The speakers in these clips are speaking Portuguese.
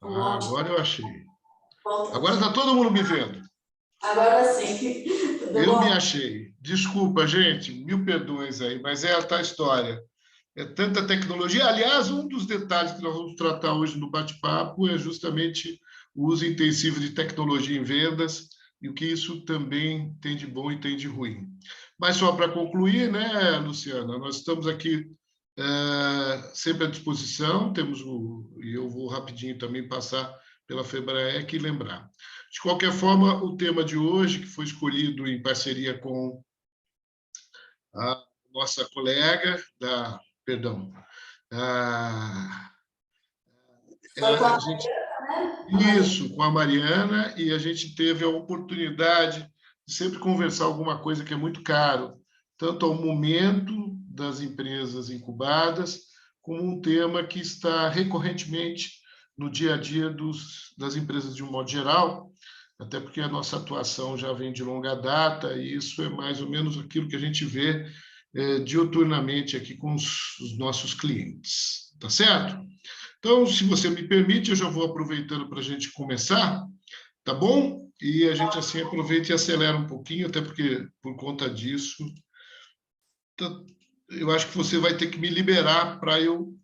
Um Agora eu achei. Volta. Agora está todo mundo me vendo. Agora sim. Tudo Eu bom? me achei. Desculpa, gente, mil perdões aí, mas é a tal história. É tanta tecnologia. Aliás, um dos detalhes que nós vamos tratar hoje no bate-papo é justamente o uso intensivo de tecnologia em vendas e o que isso também tem de bom e tem de ruim. Mas só para concluir, né, Luciana, nós estamos aqui sempre à disposição, e eu vou rapidinho também passar pela Febraec e lembrar. De qualquer forma, o tema de hoje, que foi escolhido em parceria com a nossa colega perdão, a, Foi com a gente, Mariana, né? isso, com a Mariana, e a gente teve a oportunidade de sempre conversar alguma coisa que é muito caro, tanto ao momento das empresas incubadas, como um tema que está recorrentemente no dia a dia das empresas de um modo geral, até porque a nossa atuação já vem de longa data, e isso é mais ou menos aquilo que a gente vê diuturnamente aqui com os nossos clientes. Tá certo? Então, se você me permite, eu já vou aproveitando para a gente começar, tá bom? E a gente assim aproveita e acelera um pouquinho, até porque, por conta disso, eu acho que você vai ter que me liberar para eu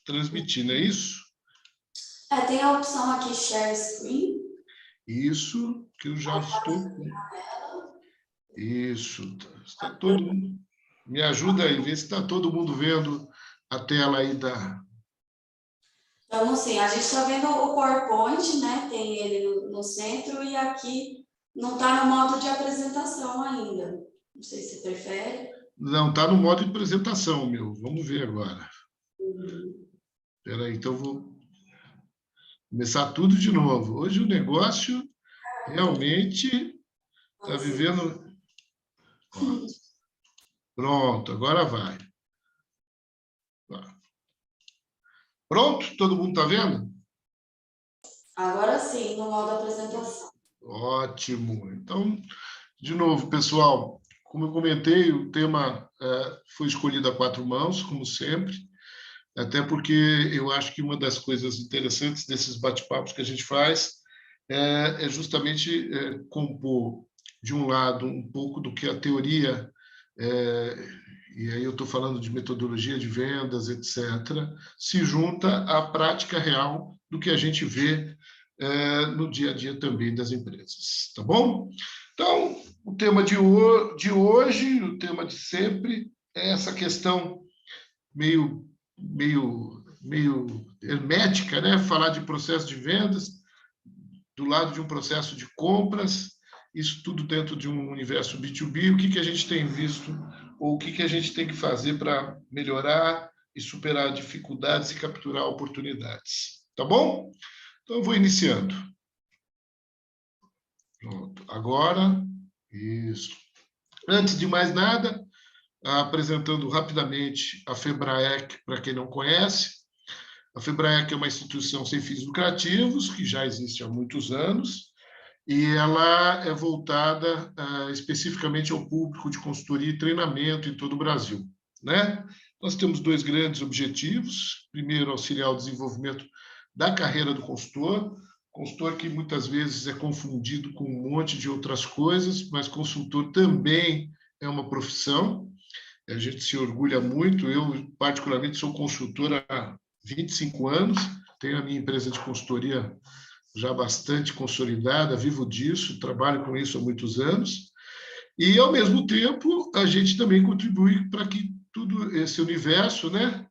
transmitir, não é isso? Tem a opção aqui, Share Screen. Isso, que eu já estou com. Isso, está todo mundo. Me ajuda aí, vê se está todo mundo vendo a tela aí da. Então, assim, a gente está vendo o PowerPoint, né? Tem ele no centro e aqui não está no modo de apresentação ainda. Não sei se você prefere. Não, está no modo de apresentação, meu. Vamos ver agora. Espera aí, então vou começar tudo de novo. Hoje o negócio realmente está vivendo. Ó, pronto, agora vai. Pronto? Todo mundo está vendo? Agora sim, no modo apresentação. Ótimo. Então, de novo, pessoal, como eu comentei, o tema foi escolhido a quatro mãos, como sempre, até porque eu acho que uma das coisas interessantes desses bate-papos que a gente faz é justamente compor, de um lado, um pouco do que a teoria, e aí eu estou falando de metodologia de vendas, etc., se junta à prática real do que a gente vê no dia a dia também das empresas. Tá bom? Então, o tema de hoje, o tema de sempre, é essa questão meio hermética, né? Falar de processo de vendas do lado de um processo de compras, isso tudo dentro de um universo B2B, o que a gente tem visto ou o que a gente tem que fazer para melhorar e superar dificuldades e capturar oportunidades. Tá bom? Então, eu vou iniciando. Pronto. Agora, isso. Antes de mais nada, apresentando rapidamente a Febraec, para quem não conhece. A Febraec é uma instituição sem fins lucrativos, que já existe há muitos anos, e ela é voltada especificamente ao público de consultoria e treinamento em todo o Brasil, né? Nós temos dois grandes objetivos. Primeiro, auxiliar o desenvolvimento da carreira do consultor que muitas vezes é confundido com um monte de outras coisas, mas consultor também é uma profissão. A gente se orgulha muito. Eu, particularmente, sou consultor há 25 anos, tenho a minha empresa de consultoria já bastante consolidada, vivo disso, trabalho com isso há muitos anos, e, ao mesmo tempo, a gente também contribui para que todo esse universo, né,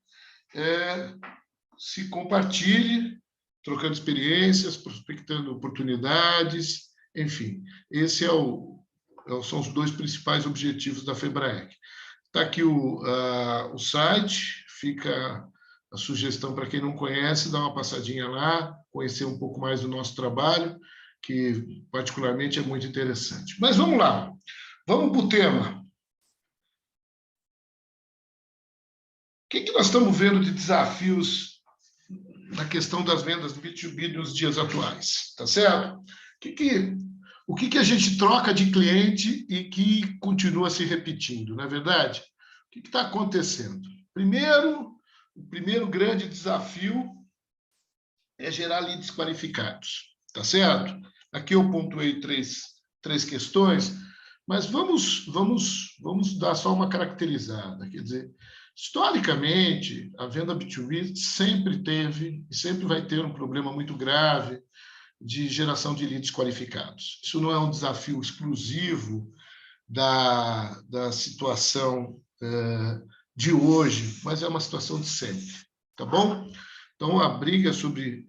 se compartilhe, trocando experiências, prospectando oportunidades, enfim, esse são os dois principais objetivos da Febraec. Está aqui o site, fica a sugestão para quem não conhece, dar uma passadinha lá, conhecer um pouco mais do nosso trabalho, que particularmente é muito interessante. Mas vamos lá, vamos para o tema. O que nós estamos vendo de desafios na questão das vendas do B2B nos dias atuais? Tá certo? O que a gente troca de cliente e que continua se repetindo, não é verdade? O que está acontecendo? O primeiro grande desafio é gerar leads qualificados, tá certo? Aqui eu pontuei três questões, mas vamos dar só uma caracterizada. Quer dizer, historicamente, a venda B2B sempre teve e sempre vai ter um problema muito grave de geração de leads qualificados. Isso não é um desafio exclusivo da situação de hoje, mas é uma situação de sempre, tá bom? Então, a briga sobre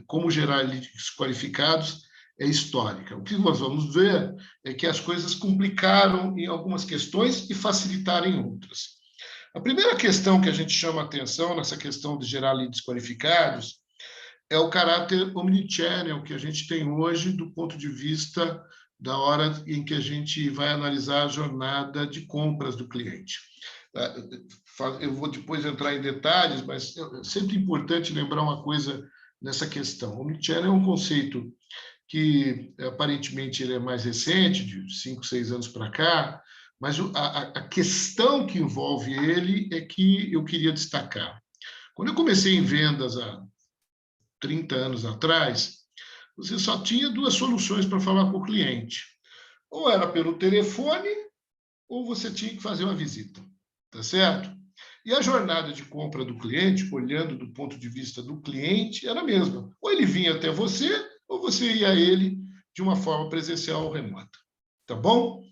como gerar leads qualificados é histórica. O que nós vamos ver é que as coisas complicaram em algumas questões e facilitaram em outras. A primeira questão que a gente chama a atenção nessa questão de gerar leads qualificados é o caráter omnichannel que a gente tem hoje do ponto de vista da hora em que a gente vai analisar a jornada de compras do cliente. Eu vou depois entrar em detalhes, mas é sempre importante lembrar uma coisa nessa questão. O omnichannel é um conceito que aparentemente ele é mais recente, de 5, 6 anos para cá, mas a questão que envolve ele é que eu queria destacar. Quando eu comecei em vendas há 30 anos atrás, você só tinha 2 soluções para falar com o cliente. Ou era pelo telefone, ou você tinha que fazer uma visita, tá certo? E a jornada de compra do cliente, olhando do ponto de vista do cliente, era a mesma. Ou ele vinha até você, ou você ia a ele de uma forma presencial ou remota. Tá bom?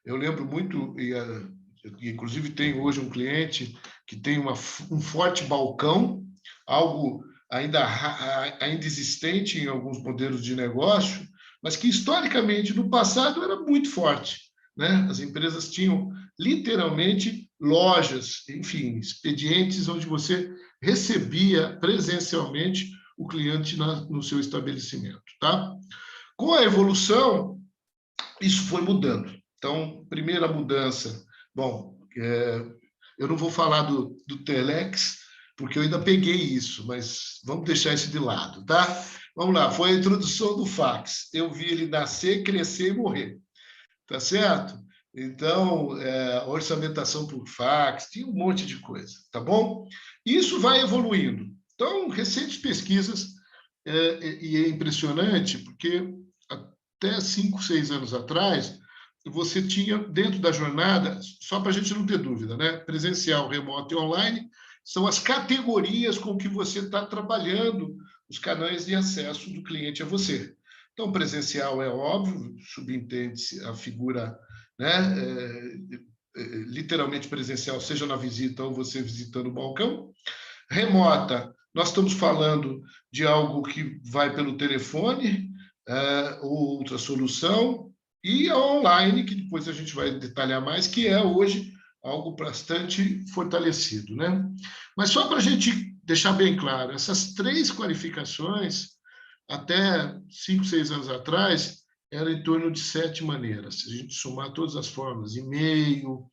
Eu lembro muito, inclusive tenho hoje um cliente que tem um forte balcão, algo ainda existente em alguns modelos de negócio, mas que historicamente no passado era muito forte, né? As empresas tinham literalmente lojas, enfim, expedientes onde você recebia presencialmente o cliente no seu estabelecimento, tá? Com a evolução, isso foi mudando. Então, primeira mudança, bom, eu não vou falar do Telex, porque eu ainda peguei isso, mas vamos deixar isso de lado, tá? Vamos lá, foi a introdução do fax. Eu vi ele nascer, crescer e morrer, tá certo? Então, orçamentação por fax, tinha um monte de coisa, tá bom? Isso vai evoluindo. Então, recentes pesquisas, e é impressionante, porque até 5, 6 anos atrás, você tinha dentro da jornada, só para a gente não ter dúvida, né? Presencial, remoto e online são as categorias com que você está trabalhando os canais de acesso do cliente a você. Então, presencial é óbvio, subentende-se a figura, né, literalmente presencial, seja na visita ou você visitando o balcão. Remota, nós estamos falando de algo que vai pelo telefone, ou outra solução, e a online, que depois a gente vai detalhar mais, que é hoje algo bastante fortalecido, né? Mas só para a gente deixar bem claro, essas 3 qualificações, até 5, 6 anos atrás, eram em torno de 7 maneiras. Se a gente somar todas as formas, e-mail,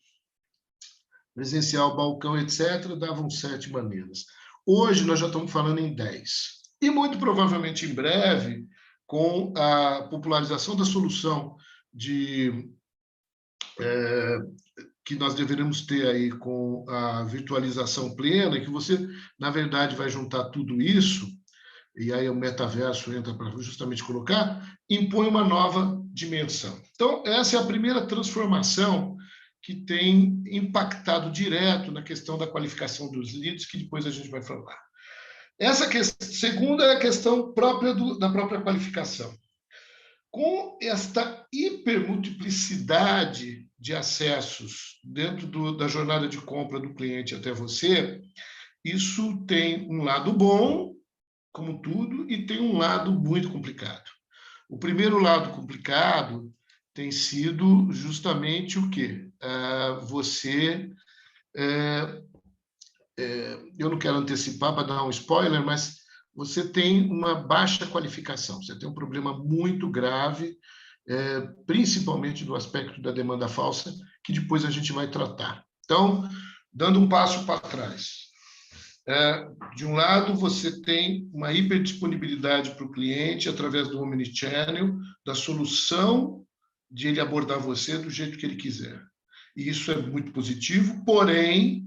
presencial, balcão, etc., davam 7 maneiras. Hoje nós já estamos falando em 10. E muito provavelmente em breve, com a popularização da solução que nós deveremos ter aí com a virtualização plena, que você, na verdade, vai juntar tudo isso, e aí o metaverso entra para justamente colocar, impõe uma nova dimensão. Então, essa é a primeira transformação que tem impactado direto na questão da qualificação dos leads, que depois a gente vai falar. Segunda é a questão própria da própria qualificação. Com esta hipermultiplicidade de acessos dentro da jornada de compra do cliente até você, isso tem um lado bom, como tudo, e tem um lado muito complicado. O primeiro lado complicado tem sido justamente o quê? Eu não quero antecipar para dar um spoiler, mas você tem uma baixa qualificação, você tem um problema muito grave, principalmente do aspecto da demanda falsa, que depois a gente vai tratar. Então, dando um passo para trás. De um lado, você tem uma hiperdisponibilidade para o cliente através do omnichannel, da solução de ele abordar você do jeito que ele quiser. E isso é muito positivo, porém,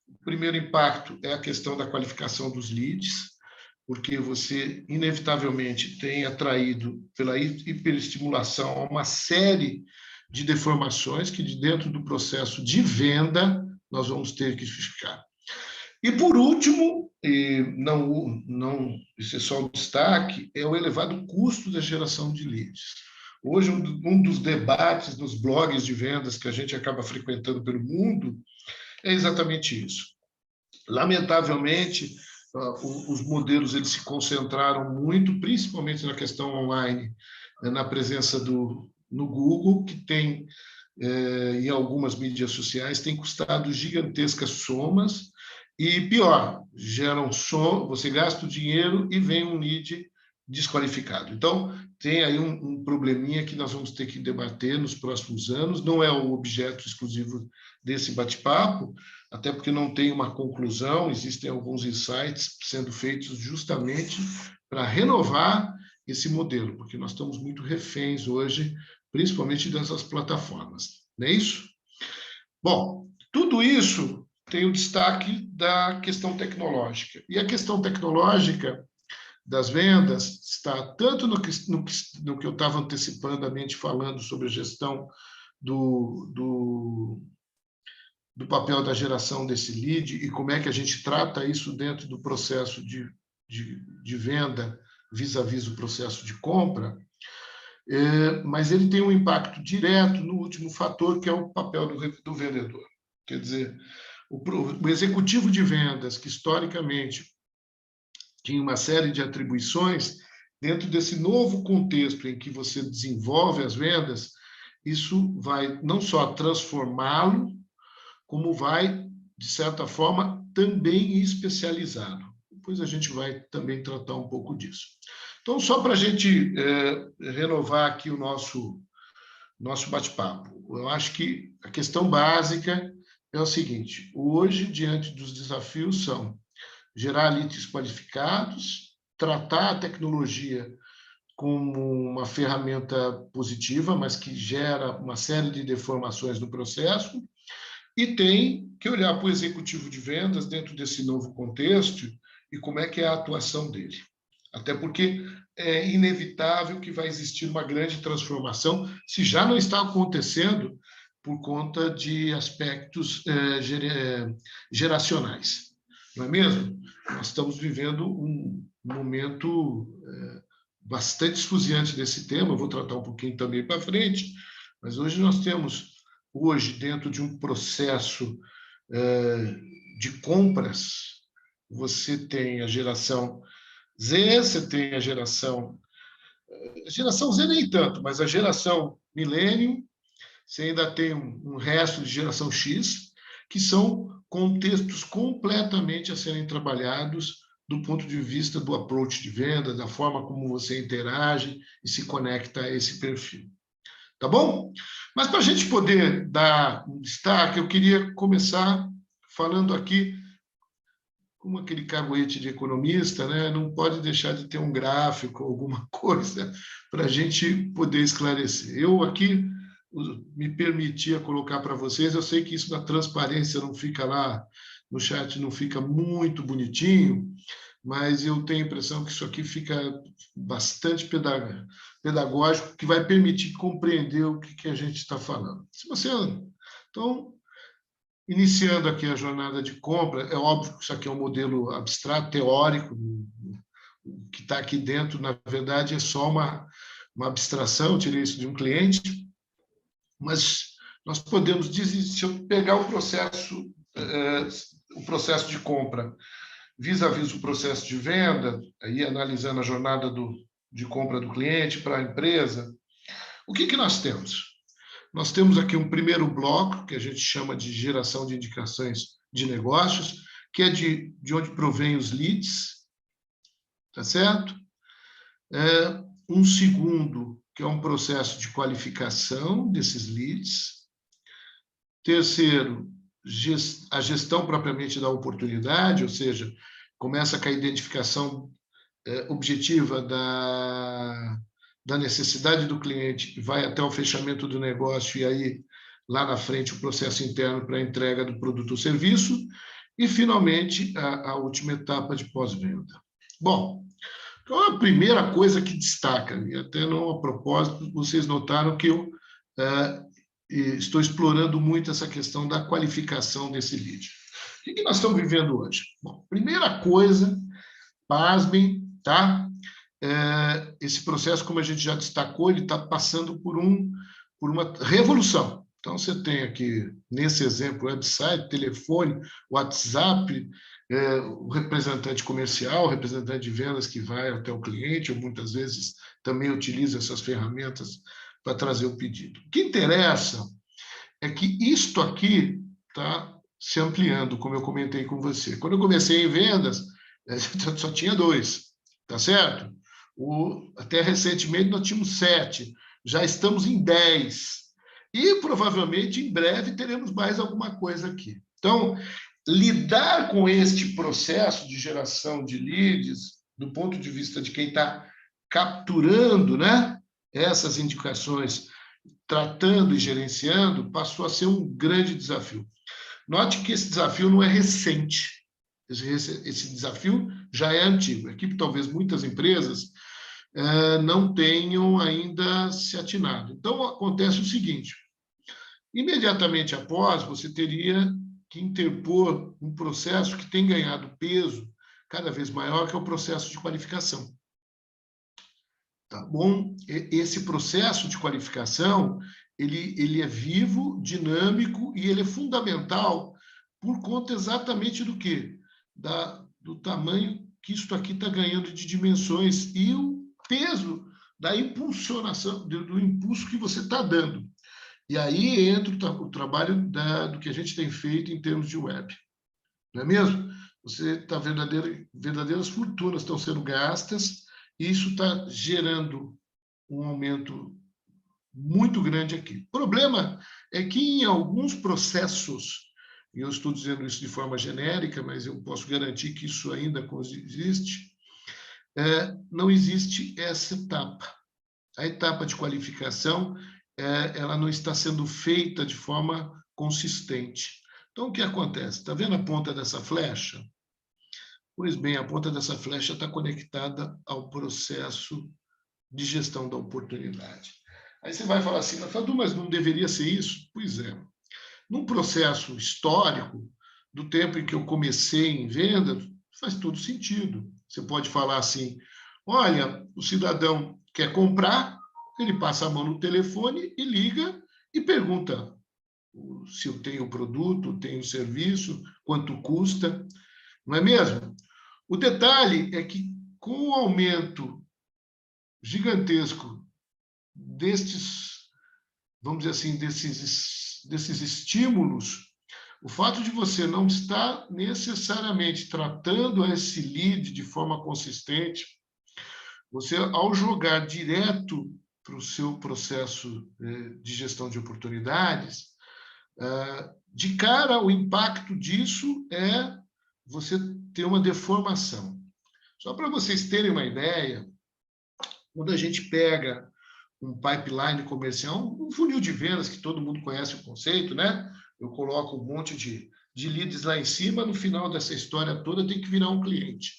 o primeiro impacto é a questão da qualificação dos leads. porque você, inevitavelmente, tem atraído, pela hiperestimulação, uma série de deformações que, dentro do processo de venda, nós vamos ter que justificar. E, por último, e não esse é só um destaque, é o elevado custo da geração de leads. Hoje, um dos debates nos blogs de vendas que a gente acaba frequentando pelo mundo é exatamente isso. Lamentavelmente, os modelos eles se concentraram muito, principalmente na questão online, na presença no Google, que tem, em algumas mídias sociais, tem custado gigantescas somas, e pior, você gasta o dinheiro e vem um lead desqualificado. Então, tem aí um probleminha que nós vamos ter que debater nos próximos anos, não é o objeto exclusivo desse bate-papo, até porque não tem uma conclusão, existem alguns insights sendo feitos justamente para renovar esse modelo, porque nós estamos muito reféns hoje, principalmente dessas plataformas, não é isso? Bom, tudo isso tem o destaque da questão tecnológica. E a questão tecnológica das vendas está tanto no que eu estava antecipadamente falando sobre a gestão do papel da geração desse lead e como é que a gente trata isso dentro do processo de venda vis-à-vis o processo de compra, mas ele tem um impacto direto no último fator, que é o papel do vendedor. Quer dizer, o executivo de vendas, que historicamente tinha uma série de atribuições, dentro desse novo contexto em que você desenvolve as vendas, isso vai não só transformá-lo, como vai, de certa forma, também especializá-lo. Depois a gente vai também tratar um pouco disso. Então, só para a gente renovar aqui o nosso bate-papo, eu acho que a questão básica é o seguinte: hoje, diante dos desafios, são gerar leads qualificados, tratar a tecnologia como uma ferramenta positiva, mas que gera uma série de deformações no processo, e tem que olhar para o executivo de vendas dentro desse novo contexto e como é que é a atuação dele. Até porque é inevitável que vai existir uma grande transformação, se já não está acontecendo, por conta de aspectos geracionais. Não é mesmo? Nós estamos vivendo um momento bastante esfuziante desse tema, eu vou tratar um pouquinho também para frente, mas hoje nós temos, dentro de um processo de compras, você tem a geração Z, você tem a geração Z nem tanto, mas a geração milênio, você ainda tem um resto de geração X, que são contextos completamente a serem trabalhados do ponto de vista do approach de venda, da forma como você interage e se conecta a esse perfil. Tá bom? Mas para a gente poder dar um destaque, eu queria começar falando aqui, como aquele caguete de economista, né? Não pode deixar de ter um gráfico, alguma coisa, para a gente poder esclarecer. Eu aqui me permitia colocar para vocês, eu sei que isso na transparência não fica lá, no chat não fica muito bonitinho, mas eu tenho a impressão que isso aqui fica bastante pedagógico, que vai permitir compreender o que a gente está falando. Então, iniciando aqui a jornada de compra, é óbvio que isso aqui é um modelo abstrato, teórico, o que está aqui dentro, na verdade, é só uma abstração, eu tirei isso de um cliente, mas nós podemos dizer, se eu pegar o processo de compra vis-à-vis o processo de venda, aí analisando a jornada de compra do cliente para a empresa, o que nós temos? Nós temos aqui um primeiro bloco, que a gente chama de geração de indicações de negócios, que é de onde provém os leads, tá certo? Um segundo, que é um processo de qualificação desses leads. Terceiro, a gestão propriamente da oportunidade, ou seja, começa com a identificação objetiva da necessidade do cliente, vai até o fechamento do negócio e aí, lá na frente, o processo interno para a entrega do produto ou serviço. E, finalmente, a última etapa de pós-venda. Bom, então a primeira coisa que destaca, e até não a propósito, vocês notaram que eu estou explorando muito essa questão da qualificação desse lead. O que nós estamos vivendo hoje? Bom, primeira coisa, pasmem, tá? Esse processo, como a gente já destacou, ele está passando por uma revolução. Então, você tem aqui, nesse exemplo, website, telefone, WhatsApp, o representante comercial, o representante de vendas que vai até o cliente, ou muitas vezes também utiliza essas ferramentas para trazer o pedido. O que interessa é que isto aqui está se ampliando, como eu comentei com você. Quando eu comecei em vendas, só tinha 2, tá certo? Até recentemente nós tínhamos 7, já estamos em 10. E provavelmente em breve teremos mais alguma coisa aqui. Então, lidar com este processo de geração de leads, do ponto de vista de quem está capturando, né, essas indicações, tratando e gerenciando, passou a ser um grande desafio. Note que esse desafio não é recente. Esse desafio já é antigo. Aqui, talvez muitas empresas não tenham ainda se atinado. Então, acontece o seguinte: imediatamente após, você teria que interpor um processo que tem ganhado peso cada vez maior, que é o processo de qualificação. Tá bom? Esse processo de qualificação, ele é vivo, dinâmico e ele é fundamental por conta exatamente do quê? Do tamanho que isso aqui está ganhando de dimensões e o peso da impulsionação, do impulso que você está dando. E aí entra o trabalho do que a gente tem feito em termos de web. Não é mesmo? Você está verdadeiras fortunas estão sendo gastas e isso está gerando um aumento muito grande aqui. O problema é que em alguns processos, e eu estou dizendo isso de forma genérica, mas eu posso garantir que isso ainda existe, não existe essa etapa. A etapa de qualificação, ela não está sendo feita de forma consistente. Então, o que acontece? Está vendo a ponta dessa flecha? Pois bem, a ponta dessa flecha está conectada ao processo de gestão da oportunidade. Aí você vai falar assim, mas não deveria ser isso? Pois é. Num processo histórico, do tempo em que eu comecei em venda, faz todo sentido. Você pode falar assim, olha, o cidadão quer comprar, ele passa a mão no telefone e liga e pergunta se eu tenho o produto, tenho o serviço, quanto custa, não é mesmo? O detalhe é que, com o aumento gigantesco vamos dizer assim, desses estímulos, o fato de você não estar necessariamente tratando esse lead de forma consistente, você, ao jogar direto para o seu processo de gestão de oportunidades, de cara, o impacto disso é você ter uma deformação. Só para vocês terem uma ideia, quando a gente pega um pipeline comercial, um funil de vendas, que todo mundo conhece o conceito, né? Eu coloco um monte de leads lá em cima, no final dessa história toda tem que virar um cliente.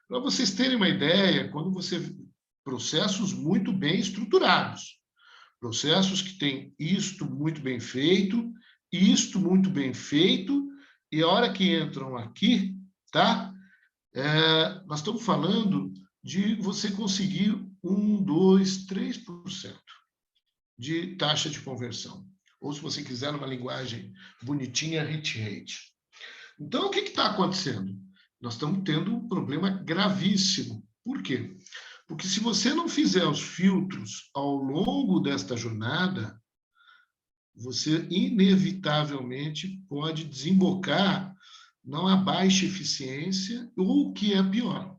Para vocês terem uma ideia, quando você... processos muito bem estruturados, processos que têm isto muito bem feito, isto muito bem feito, e a hora que entram aqui, tá? Nós estamos falando de você conseguir 1, 2, 3% de taxa de conversão. Ou, se você quiser, numa linguagem bonitinha, hit rate. Então, o que está acontecendo? Nós estamos tendo um problema gravíssimo. Por quê? Porque se você não fizer os filtros ao longo desta jornada, você inevitavelmente pode desembocar numa baixa eficiência ou, o que é pior,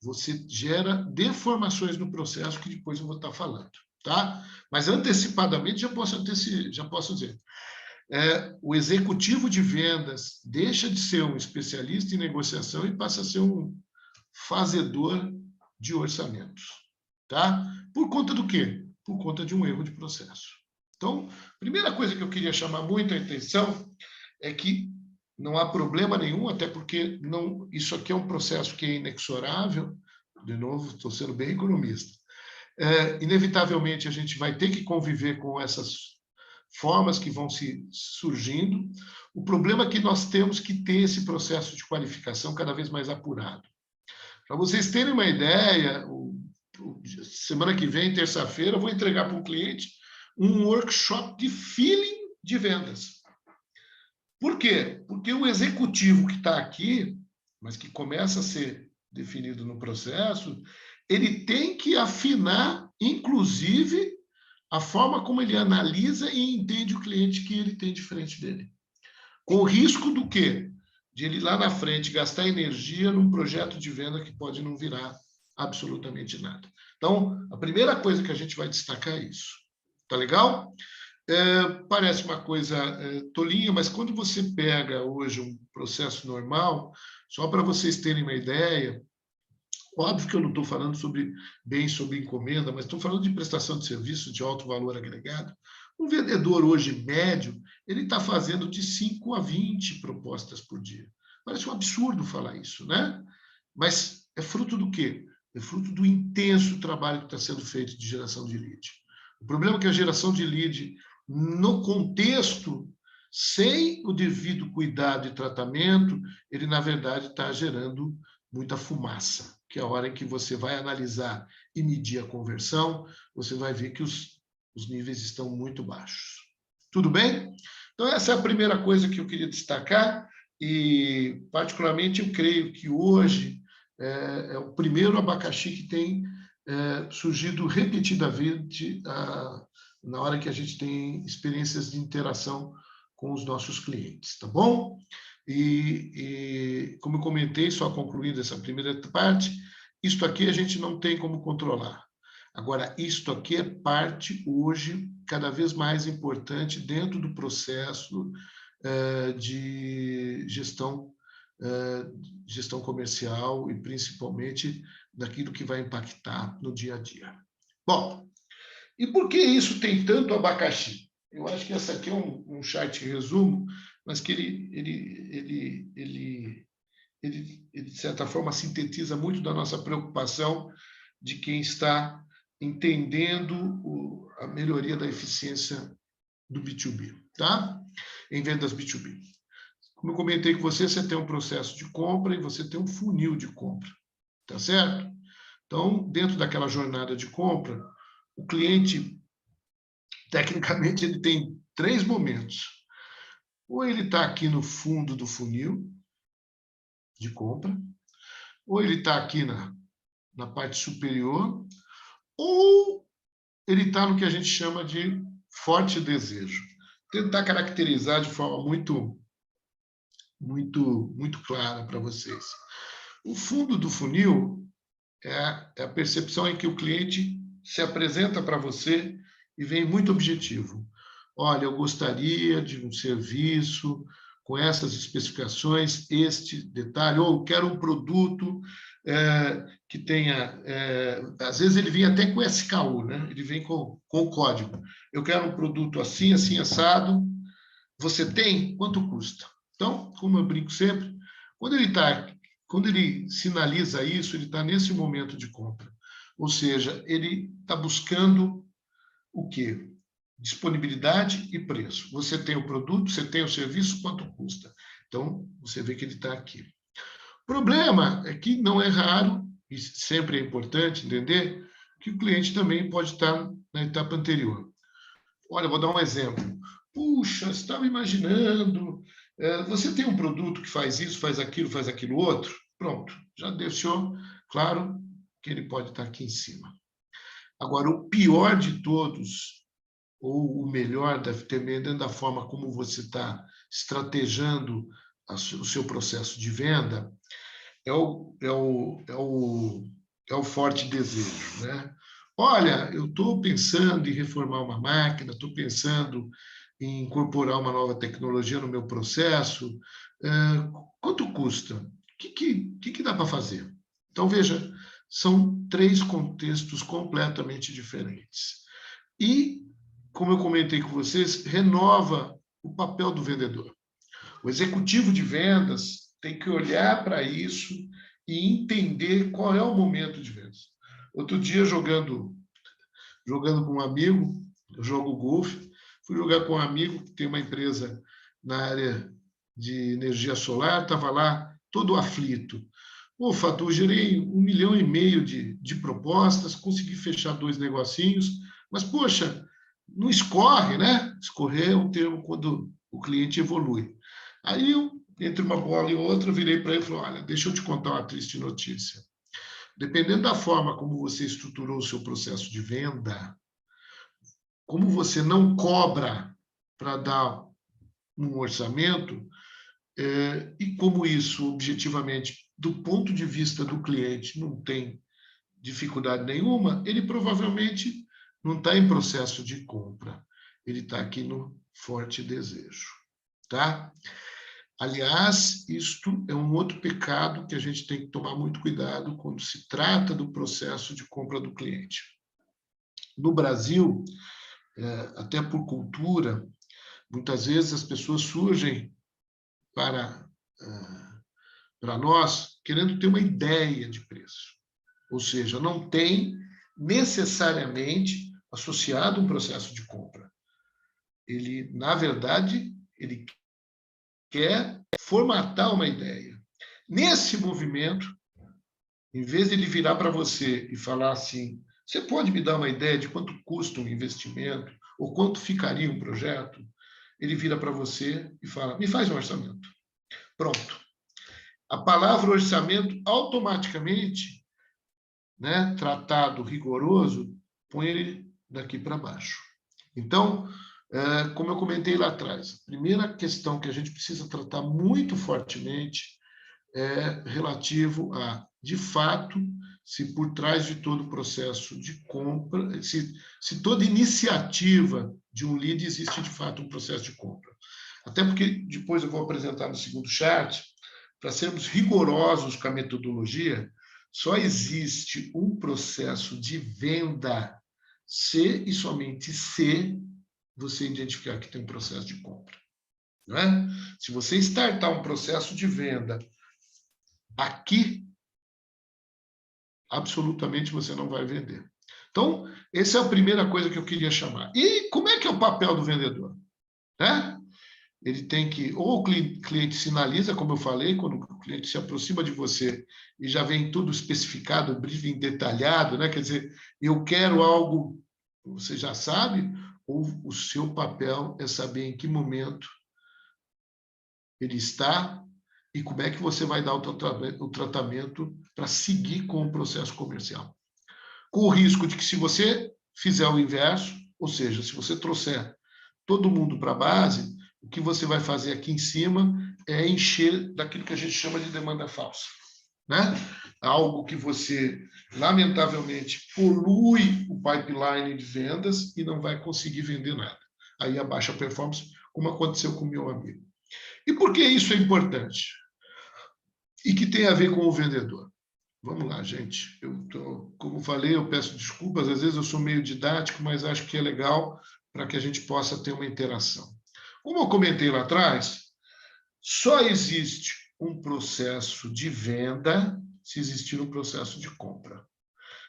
você gera deformações no processo que depois eu vou estar falando, tá? Mas antecipadamente já posso dizer. O executivo de vendas deixa de ser um especialista em negociação e passa a ser um fazedor de orçamentos, tá? Por conta do quê? Por conta de um erro de processo. Então, a primeira coisa que eu queria chamar muito a atenção é que não há problema nenhum, até porque não, isso aqui é um processo que é inexorável. De novo, estou sendo bem economista. Inevitavelmente, a gente vai ter que conviver com essas formas que vão se surgindo. O problema é que nós temos que ter esse processo de qualificação cada vez mais apurado. Para vocês terem uma ideia, semana que vem, terça-feira, eu vou entregar para um cliente um workshop de feeling de vendas. Por quê? Porque o executivo que está aqui, mas que começa a ser definido no processo, ele tem que afinar, inclusive, a forma como ele analisa e entende o cliente que ele tem de frente dele. Com o risco do quê? De ele lá na frente gastar energia num projeto de venda que pode não virar absolutamente nada. Então, a primeira coisa que a gente vai destacar é isso. Tá legal? Parece uma coisa tolinha, mas quando você pega hoje um processo normal, só para vocês terem uma ideia, óbvio que eu não estou falando sobre bens sob encomenda, mas estou falando de prestação de serviço de alto valor agregado. Um vendedor hoje médio, ele está fazendo de 5 a 20 propostas por dia. Parece um absurdo falar isso, né? Mas é fruto do quê? É fruto do intenso trabalho que está sendo feito de geração de lead. O problema é que a geração de lead, no contexto, sem o devido cuidado e tratamento, ele, na verdade, está gerando muita fumaça, que é a hora em que você vai analisar e medir a conversão, você vai ver que os níveis estão muito baixos. Tudo bem? Então, essa é a primeira coisa que eu queria destacar, e, particularmente, eu creio que hoje é o primeiro abacaxi que tem surgido repetidamente na hora que a gente tem experiências de interação com os nossos clientes, tá bom? E como eu comentei, só concluindo essa primeira parte, isto aqui a gente não tem como controlar. Agora, isto aqui é parte, hoje, cada vez mais importante dentro do processo de gestão comercial e, principalmente, daquilo que vai impactar no dia a dia. Bom, e por que isso tem tanto abacaxi? Eu acho que essa aqui é um chart resumo, mas que ele, de certa forma, sintetiza muito da nossa preocupação de quem está entendendo a melhoria da eficiência do B2B, tá? Em vendas B2B. Como eu comentei com você, você tem um processo de compra e você tem um funil de compra, tá certo? Então, dentro daquela jornada de compra, o cliente, tecnicamente, ele tem 3 momentos. Ou ele está aqui no fundo do funil de compra, ou ele está aqui na parte superior, ou ele está no que a gente chama de forte desejo. Tentar caracterizar de forma muito clara para vocês. O fundo do funil é a percepção em que o cliente se apresenta para você e vem muito objetivo. Olha, eu gostaria de um serviço com essas especificações, este detalhe, ou quero um produto que tenha... às vezes ele vem até com SKU, né? Ele vem com o código. Eu quero um produto assim, assim, assado. Você tem? Quanto custa? Então, como eu brinco sempre, quando ele sinaliza isso, ele está nesse momento de compra. Ou seja, ele está buscando o quê? Disponibilidade e preço. Você tem o produto, você tem o serviço, quanto custa? Então, você vê que ele está aqui. O problema é que não é raro, e sempre é importante entender, que o cliente também pode estar na etapa anterior. Olha, vou dar um exemplo. Puxa, estava imaginando, você tem um produto que faz isso, faz aquilo outro? Pronto, já deixou claro que ele pode estar aqui em cima. Agora, o pior de todos, ou o melhor, dependendo da forma como você está estrategando o seu processo de venda, é o forte desejo, né? Olha, eu estou pensando em reformar uma máquina, estou pensando em incorporar uma nova tecnologia no meu processo. Quanto custa? O que dá para fazer? Então, veja, são 3 contextos completamente diferentes. E, como eu comentei com vocês, renova o papel do vendedor. O executivo de vendas tem que olhar para isso e entender qual é o momento de vendas. Outro dia, jogando com um amigo, eu jogo golfe, fui jogar com um amigo que tem uma empresa na área de energia solar, estava lá todo aflito. Pô, Fatu, gerei 1,5 milhão de propostas, consegui fechar 2 negocinhos, mas, poxa, não escorre, né? Escorrer é um termo quando o cliente evolui. Aí, entre uma bola e outra, eu virei para ele e falei, olha, deixa eu te contar uma triste notícia. Dependendo da forma como você estruturou o seu processo de venda, como você não cobra para dar um orçamento, e como isso, objetivamente, do ponto de vista do cliente, não tem dificuldade nenhuma, ele provavelmente não está em processo de compra. Ele está aqui no forte desejo. Tá? Aliás, isto é um outro pecado que a gente tem que tomar muito cuidado quando se trata do processo de compra do cliente. No Brasil, até por cultura, muitas vezes as pessoas surgem para nós querendo ter uma ideia de preço. Ou seja, não tem necessariamente associado um processo de compra. Ele, na verdade, ele quer formatar uma ideia. Nesse movimento, em vez de ele virar para você e falar assim, você pode me dar uma ideia de quanto custa um investimento ou quanto ficaria um projeto? Ele vira para você e fala, me faz um orçamento. Pronto. A palavra orçamento, automaticamente, né, tratado rigoroso, põe ele daqui para baixo. Então, como eu comentei lá atrás, a primeira questão que a gente precisa tratar muito fortemente é relativo a, de fato, se por trás de todo o processo de compra, se toda iniciativa de um lead existe de fato um processo de compra. Até porque depois eu vou apresentar no segundo chart, para sermos rigorosos com a metodologia, só existe um processo de venda se e somente se você identificar que tem um processo de compra. Não é? Se você startar um processo de venda aqui, absolutamente você não vai vender. Então, essa é a primeira coisa que eu queria chamar. E como é que é o papel do vendedor? Né? Ele tem que, ou o cliente sinaliza, como eu falei, quando o cliente se aproxima de você e já vem tudo especificado, briefing detalhado, né? Quer dizer, eu quero algo, você já sabe, ou o seu papel é saber em que momento ele está e como é que você vai dar o tratamento para seguir com o processo comercial. Com o risco de que, se você fizer o inverso, ou seja, se você trouxer todo mundo para a base, o que você vai fazer aqui em cima é encher daquilo que a gente chama de demanda falsa. Né? Algo que você, lamentavelmente, polui o pipeline de vendas e não vai conseguir vender nada. Aí a baixa performance, como aconteceu com o meu amigo. E por que isso é importante? E que tem a ver com o vendedor? Vamos lá, gente. Como falei, eu peço desculpas, às vezes eu sou meio didático, mas acho que é legal para que a gente possa ter uma interação. Como eu comentei lá atrás, só existe um processo de venda se existir um processo de compra.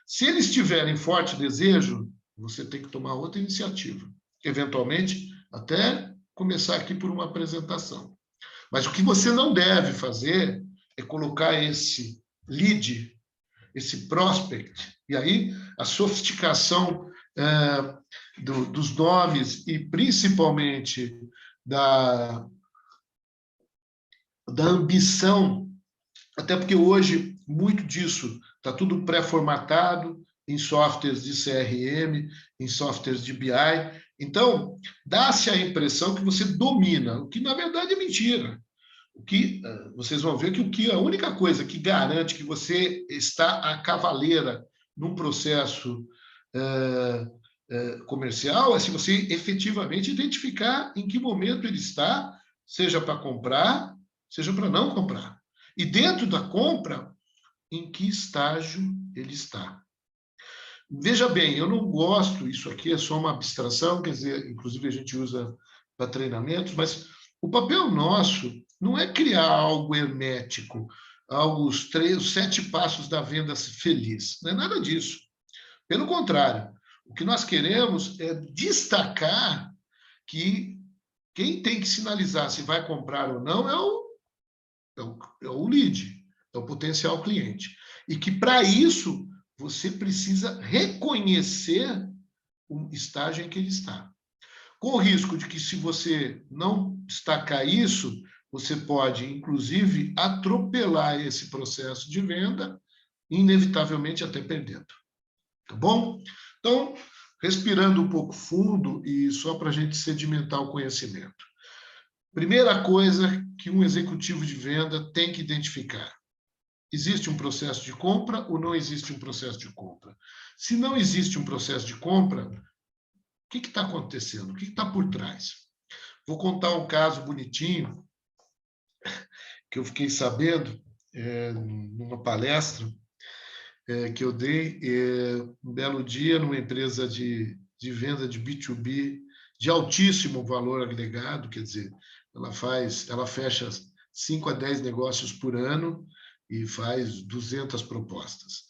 Se eles tiverem forte desejo, você tem que tomar outra iniciativa. Eventualmente, até começar aqui por uma apresentação. Mas o que você não deve fazer é colocar esse lead, esse prospect, e aí a sofisticação dos nomes e principalmente da ambição, até porque hoje muito disso está tudo pré-formatado em softwares de CRM, em softwares de BI. Então, dá-se a impressão que você domina, o que na verdade é mentira. O que vocês vão ver que a única coisa que garante que você está à cavaleira num processo comercial é se você efetivamente identificar em que momento ele está, seja para comprar, seja para não comprar. E dentro da compra, em que estágio ele está. Veja bem, eu não gosto, isso aqui é só uma abstração, quer dizer, inclusive a gente usa para treinamentos, mas O papel nosso não é criar algo hermético, algo, os 7 passos da venda feliz. Não é nada disso. Pelo contrário, o que nós queremos é destacar que quem tem que sinalizar se vai comprar ou não é o lead, é o potencial cliente. E que, para isso, você precisa reconhecer o estágio em que ele está. Com o risco de que, se você não destacar isso, você pode, inclusive, atropelar esse processo de venda, inevitavelmente até perdendo. Tá bom? Então, respirando um pouco fundo e só para a gente sedimentar o conhecimento. Primeira coisa que um executivo de venda tem que identificar: existe um processo de compra ou não existe um processo de compra? Se não existe um processo de compra, o que está acontecendo? O que está por trás? Vou contar um caso bonitinho que eu fiquei sabendo numa palestra que eu dei um belo dia numa empresa de venda de B2B de altíssimo valor agregado, quer dizer, ela fecha 5 a 10 negócios por ano e faz 200 propostas.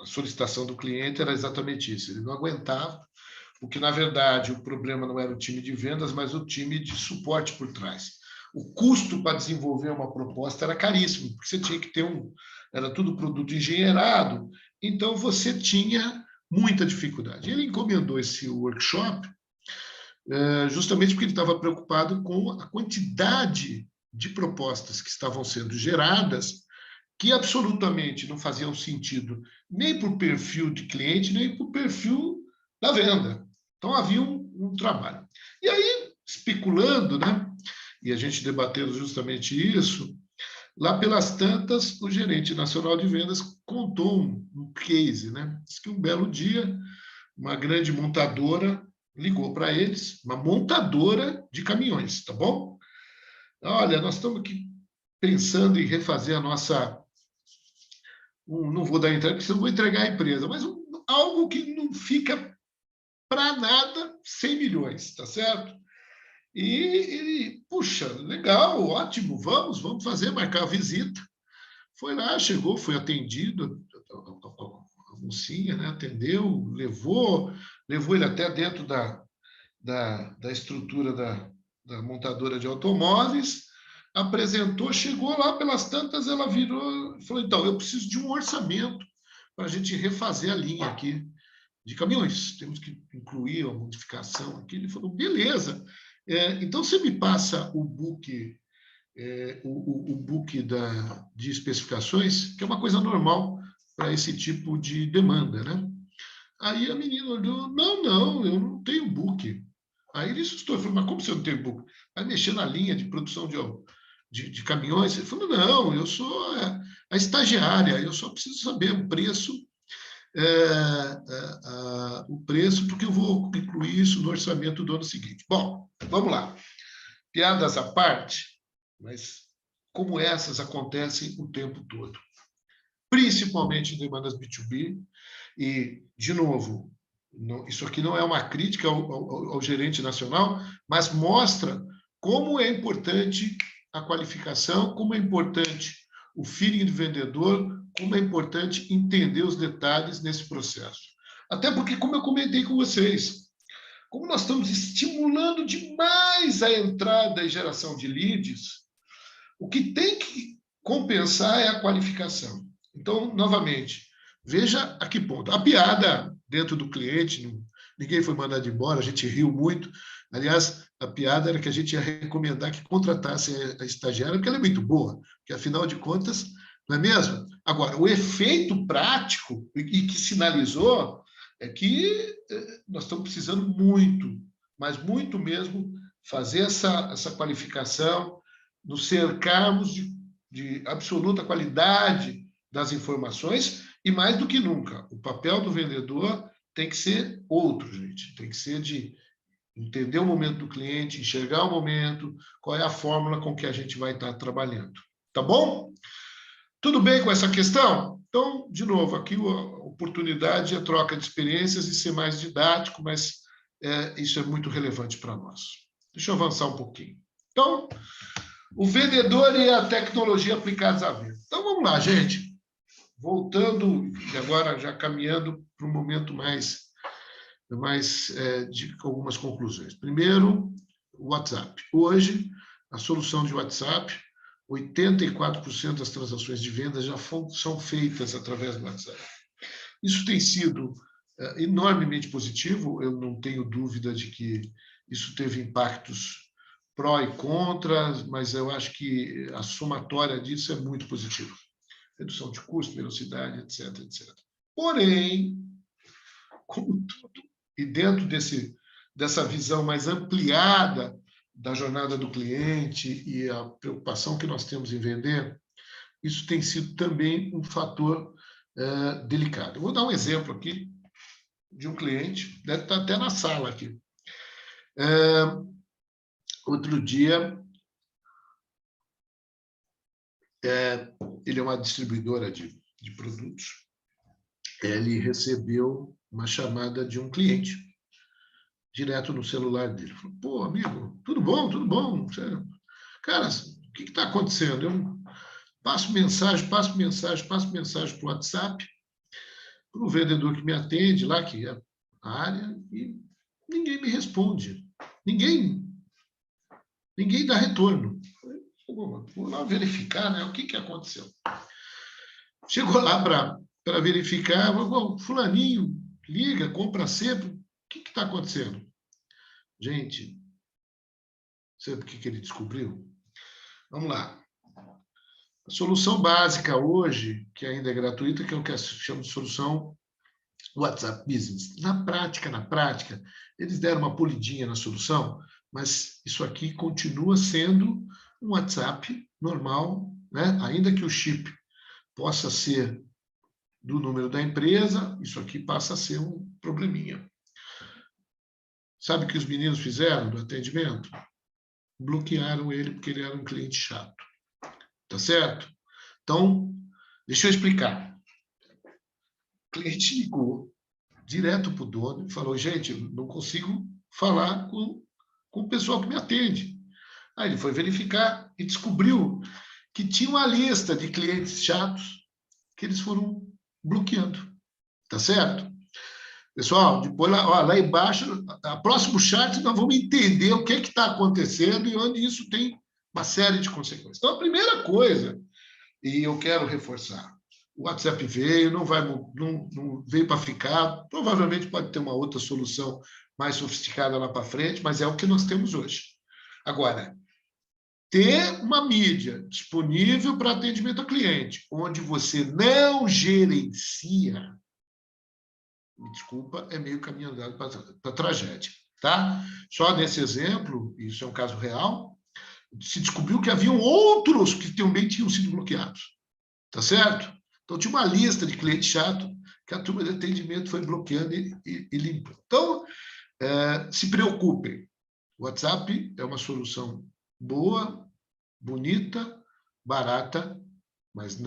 A solicitação do cliente era exatamente isso, ele não aguentava, porque, na verdade, o problema não era o time de vendas, mas o time de suporte por trás. O custo para desenvolver uma proposta era caríssimo, porque você tinha que ter era tudo produto engenheirado, então você tinha muita dificuldade. Ele encomendou esse workshop justamente porque ele estava preocupado com a quantidade de propostas que estavam sendo geradas, que absolutamente não faziam sentido nem para o perfil de cliente, nem para o perfil da venda. Então, havia um trabalho. E aí, especulando, né? E a gente debatendo justamente isso, lá pelas tantas, o gerente nacional de vendas contou um case, né? Diz que um belo dia, uma grande montadora ligou para eles, uma montadora de caminhões, tá bom? Olha, nós estamos aqui pensando em refazer a nossa... não vou dar entrega, porque eu vou entregar a empresa, mas algo que não fica para nada 100 milhões, tá certo? E, puxa, legal, ótimo, vamos fazer, marcar a visita. Foi lá, chegou, foi atendido, a mocinha, né, atendeu, levou ele até dentro da estrutura da montadora de automóveis, apresentou, chegou lá, pelas tantas, ela virou e falou: então, eu preciso de um orçamento para a gente refazer a linha aqui de caminhões, temos que incluir a modificação aqui. Ele falou: beleza, então você me passa o book, o book de especificações, que é uma coisa normal para esse tipo de demanda, né? Aí a menina olhou: não, eu não tenho book. Aí ele assustou, falou: mas como você não tem book? Vai mexer na linha de produção de caminhões? Ele falou: não, eu sou a estagiária, eu só preciso saber o preço, porque eu vou incluir isso no orçamento do ano seguinte. Bom, vamos lá. Piadas à parte, mas como essas acontecem o tempo todo, principalmente em demandas B2B. E, de novo, isso aqui não é uma crítica ao gerente nacional, mas mostra como é importante a qualificação, como é importante o feeling do vendedor, como é importante entender os detalhes nesse processo. Até porque, como eu comentei com vocês, como nós estamos estimulando demais a entrada e geração de leads, o que tem que compensar é a qualificação. Então, novamente, veja a que ponto. A piada dentro do cliente, ninguém foi mandado embora, a gente riu muito. Aliás, a piada era que a gente ia recomendar que contratasse a estagiária, porque ela é muito boa, porque, afinal de contas, não é mesmo? Agora, o efeito prático, e que sinalizou, é que nós estamos precisando muito, mas muito mesmo, fazer essa qualificação, nos cercarmos de absoluta qualidade das informações, e, mais do que nunca, o papel do vendedor tem que ser outro, gente. Tem que ser de entender o momento do cliente, enxergar o momento, qual é a fórmula com que a gente vai estar trabalhando. Tá bom? Tudo bem com essa questão? Então, de novo, aqui a oportunidade é troca de experiências e ser mais didático, mas isso é muito relevante para nós. Deixa eu avançar um pouquinho. Então, o vendedor e a tecnologia aplicados à venda. Então, vamos lá, gente. Voltando, e agora já caminhando para um momento mais de algumas conclusões. Primeiro, o WhatsApp. Hoje, a solução de WhatsApp, 84% das transações de venda já são feitas através do WhatsApp. Isso tem sido enormemente positivo, eu não tenho dúvida de que isso teve impactos pró e contra, mas eu acho que a somatória disso é muito positiva. Redução de custo, velocidade, etc, etc. Porém, como tudo, e dentro dessa visão mais ampliada da jornada do cliente e a preocupação que nós temos em vender, isso tem sido também um fator delicado. Eu vou dar um exemplo aqui de um cliente, deve estar até na sala aqui. Outro dia, ele é uma distribuidora de produtos, ele recebeu uma chamada de um cliente, direto no celular dele. Falou, pô, amigo, tudo bom, tudo bom? Cara, o que está acontecendo? Eu passo mensagem para o WhatsApp, para o vendedor que me atende lá, que é a área, e ninguém me responde. Ninguém dá retorno. Vou lá verificar, né, o que aconteceu. Chegou lá para verificar, fulaninho, liga, compra sempre. O que está acontecendo? Gente, sabe o que ele descobriu? Vamos lá. A solução básica hoje, que ainda é gratuita, que é o que eu chamo de solução WhatsApp Business. Na prática, eles deram uma polidinha na solução, mas isso aqui continua sendo um WhatsApp normal, né? Ainda que o chip possa ser do número da empresa, isso aqui passa a ser um probleminha. Sabe o que os meninos fizeram do atendimento? Bloquearam ele porque ele era um cliente chato. Tá certo? Então, deixa eu explicar. O cliente ligou direto para o dono e falou, gente, eu não consigo falar com o pessoal que me atende. Aí ele foi verificar e descobriu que tinha uma lista de clientes chatos que eles foram bloqueando. Tá certo? Pessoal, depois lá embaixo, a próximo chat, nós vamos entender o que está acontecendo e onde isso tem uma série de consequências. Então, a primeira coisa, e eu quero reforçar, o WhatsApp veio, não veio para ficar, provavelmente pode ter uma outra solução mais sofisticada lá para frente, mas é o que nós temos hoje. Agora, ter uma mídia disponível para atendimento ao cliente, onde você não gerencia, me desculpa, é meio caminho andado para a tragédia. Tá? Só nesse exemplo, isso é um caso real, se descobriu que haviam outros que também tinham sido bloqueados. Tá certo? Então, tinha uma lista de cliente chato que a turma de atendimento foi bloqueando e limpando. Então, se preocupem. O WhatsApp é uma solução boa, bonita, barata, mas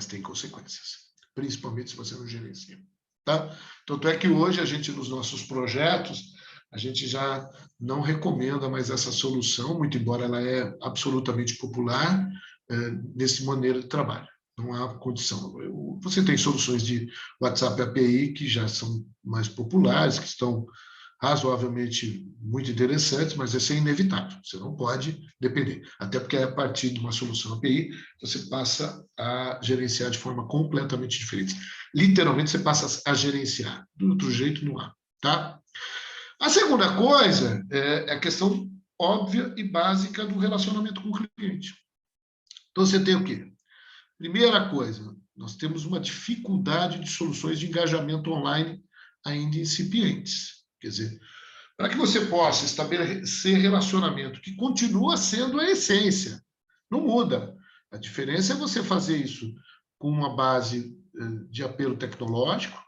tem consequências. Principalmente se você não gerencia. Tá? Tanto é que hoje a gente, nos nossos projetos, a gente já não recomenda mais essa solução, muito embora ela é absolutamente popular, nesse maneira de trabalho. Não há condição. Você tem soluções de WhatsApp API que já são mais populares, que estão razoavelmente muito interessantes, mas isso é inevitável. Você não pode depender. Até porque a partir de uma solução API, você passa a gerenciar de forma completamente diferente. Literalmente, você passa a gerenciar. Do outro jeito, não há. Tá? A segunda coisa é a questão óbvia e básica do relacionamento com o cliente. Então, você tem o quê? Primeira coisa, nós temos uma dificuldade de soluções de engajamento online ainda incipientes. Quer dizer, para que você possa estabelecer relacionamento, que continua sendo a essência, não muda. A diferença é você fazer isso com uma base de apelo tecnológico,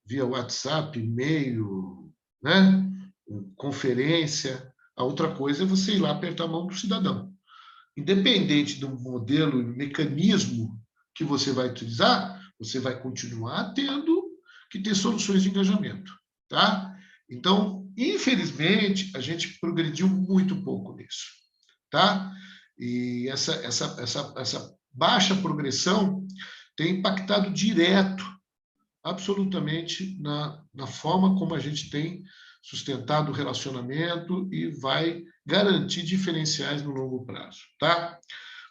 via WhatsApp, e-mail, né? Conferência. A outra coisa é você ir lá apertar a mão do cidadão. Independente do modelo e mecanismo que você vai utilizar, você vai continuar tendo que ter soluções de engajamento. Tá? Então, infelizmente, a gente progrediu muito pouco nisso, tá? E essa baixa progressão tem impactado direto, absolutamente, na forma como a gente tem sustentado o relacionamento e vai garantir diferenciais no longo prazo, tá?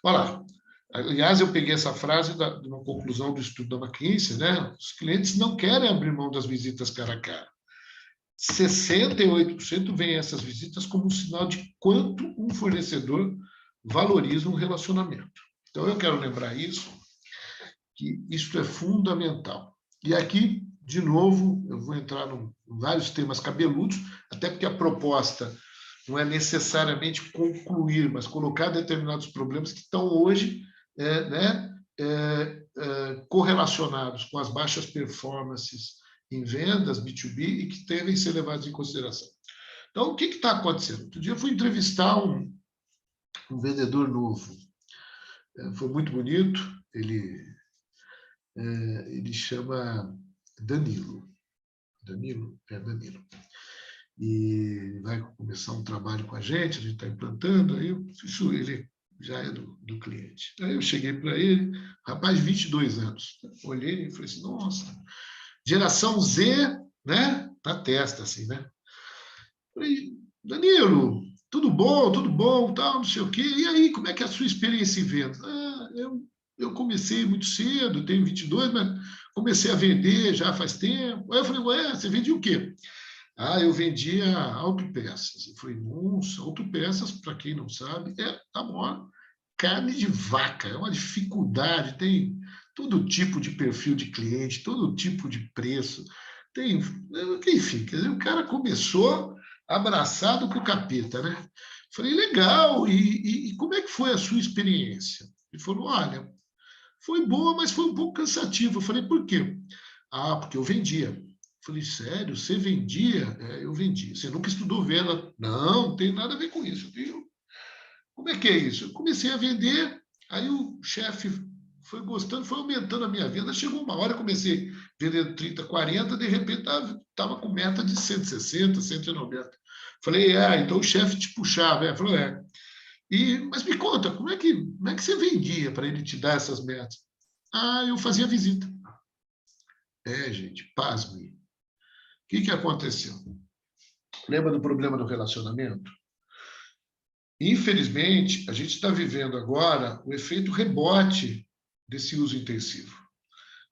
Olha lá. Aliás, eu peguei essa frase de uma conclusão do estudo da McKinsey, né? Os clientes não querem abrir mão das visitas cara a cara. 68% veem essas visitas como um sinal de quanto um fornecedor valoriza um relacionamento. Então, eu quero lembrar isso, que isso é fundamental. E aqui, de novo, eu vou entrar em vários temas cabeludos, até porque a proposta não é necessariamente concluir, mas colocar determinados problemas que estão hoje correlacionados com as baixas performances em vendas B2B e que devem ser levados em consideração. Então, o que está acontecendo? Outro dia eu fui entrevistar um vendedor novo. Foi muito bonito. Ele chama Danilo. Danilo. E vai começar um trabalho com a gente está implantando. Aí ele já é do cliente. Aí eu cheguei para ele, rapaz, 22 anos. Olhei e falei assim, nossa, geração Z, né? Na testa, assim, né? Falei, Danilo, tudo bom, tal, não sei o quê. E aí, como é que é a sua experiência em vendas? Eu comecei muito cedo, tenho 22, mas comecei a vender já faz tempo. Aí eu falei, ué, você vendia o quê? Eu vendia autopeças. Eu falei, nossa, autopeças, para quem não sabe, é a maior carne de vaca, é uma dificuldade, tem todo tipo de perfil de cliente, todo tipo de preço, tem, enfim, quer dizer, o cara começou abraçado com o capeta, né? Falei, legal, e como é que foi a sua experiência? Ele falou, olha, foi boa, mas foi um pouco cansativo. Eu falei, por quê? Porque eu vendia. Falei, sério, você vendia? Eu vendia. Você nunca estudou venda? Não tem nada a ver com isso. Como é que é isso? Eu comecei a vender, aí o chefe foi gostando, foi aumentando a minha venda. Chegou uma hora, eu comecei vendendo 30, 40, de repente estava com meta de 160, 190. Falei, então o chefe te puxava. Falou, mas me conta, como é que você vendia para ele te dar essas metas? Eu fazia visita. Gente, pasme. O que aconteceu? Lembra do problema do relacionamento? Infelizmente, a gente está vivendo agora o efeito rebote desse uso intensivo.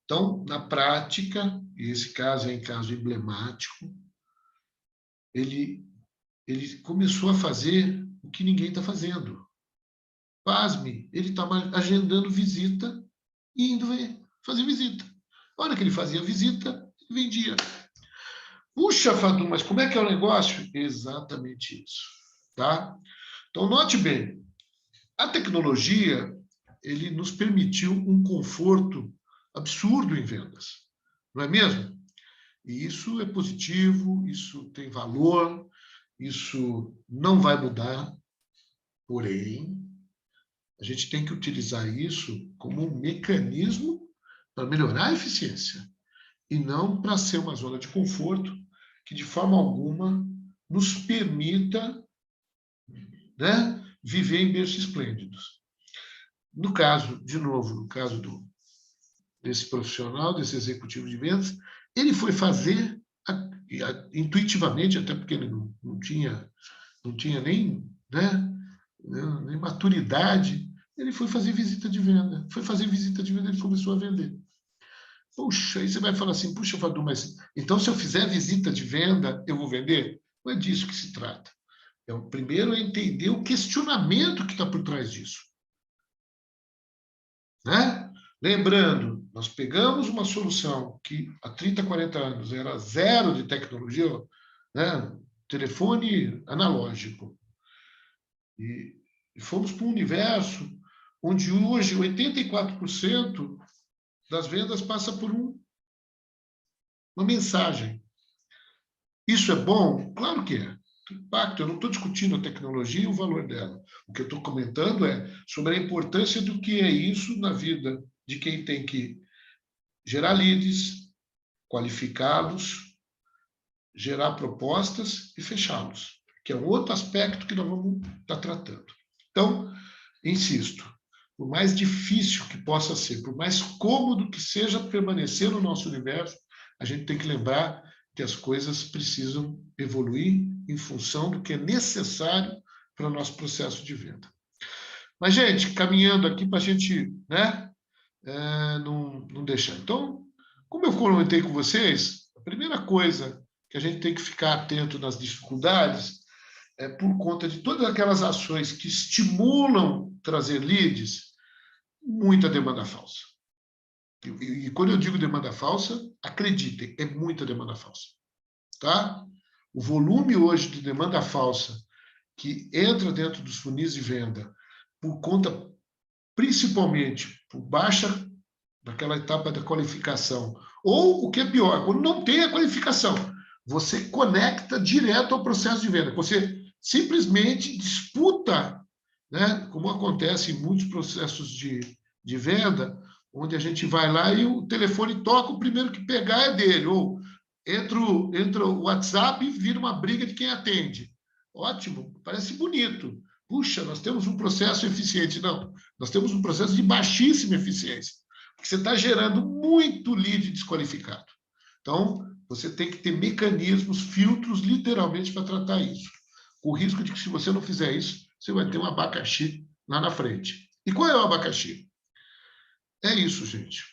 Então, na prática, e esse caso é um caso emblemático, ele começou a fazer o que ninguém está fazendo. Pasme, ele estava agendando visita e indo fazer visita. A hora que ele fazia visita, ele vendia. Puxa, Fadu, mas como é que é o negócio? Exatamente isso. Tá? Então, note bem, a tecnologia ele nos permitiu um conforto absurdo em vendas, não é mesmo? E isso é positivo, isso tem valor, isso não vai mudar, porém, a gente tem que utilizar isso como um mecanismo para melhorar a eficiência e não para ser uma zona de conforto que, de forma alguma, nos permita, né, viver em berços esplêndidos. No caso, de novo, no caso desse profissional, desse executivo de vendas, ele foi fazer intuitivamente, até porque ele não tinha nem, né, nem maturidade, ele foi fazer visita de venda. Foi fazer visita de venda, ele começou a vender. Puxa, aí você vai falar assim, puxa, Fadu, mas então se eu fizer visita de venda, eu vou vender? Não é disso que se trata. Primeiro é entender o questionamento que está por trás disso. Né? Lembrando, nós pegamos uma solução que há 30, 40 anos era zero de tecnologia, né? Telefone analógico, e fomos para um universo onde hoje 84% das vendas passa por uma mensagem. Isso é bom? Claro que é. Impacto, eu não estou discutindo a tecnologia e o valor dela. O que eu estou comentando é sobre a importância do que é isso na vida de quem tem que gerar leads, qualificá-los, gerar propostas e fechá-los, que é um outro aspecto que nós vamos estar tratando. Então, insisto, por mais difícil que possa ser, por mais cômodo que seja permanecer no nosso universo, a gente tem que lembrar que as coisas precisam evoluir em função do que é necessário para o nosso processo de venda. Mas, gente, caminhando aqui para a gente, né, não deixar. Então, como eu comentei com vocês, a primeira coisa que a gente tem que ficar atento nas dificuldades é por conta de todas aquelas ações que estimulam trazer leads, muita demanda falsa. E quando eu digo demanda falsa, acreditem, é muita demanda falsa. Tá? O volume hoje de demanda falsa que entra dentro dos funis de venda por conta, principalmente, por baixa naquela etapa da qualificação, ou o que é pior, quando não tem a qualificação, você conecta direto ao processo de venda, você simplesmente disputa, né, como acontece em muitos processos de venda, onde a gente vai lá e o telefone toca, o primeiro que pegar é dele, ou entra o WhatsApp e vira uma briga de quem atende. Ótimo, parece bonito. Puxa, nós temos um processo eficiente. Não, nós temos um processo de baixíssima eficiência, porque você está gerando muito lead desqualificado. Então, você tem que ter mecanismos, filtros, literalmente, para tratar isso. Com o risco de que, se você não fizer isso, você vai ter um abacaxi lá na frente. E qual é o abacaxi? É isso, gente.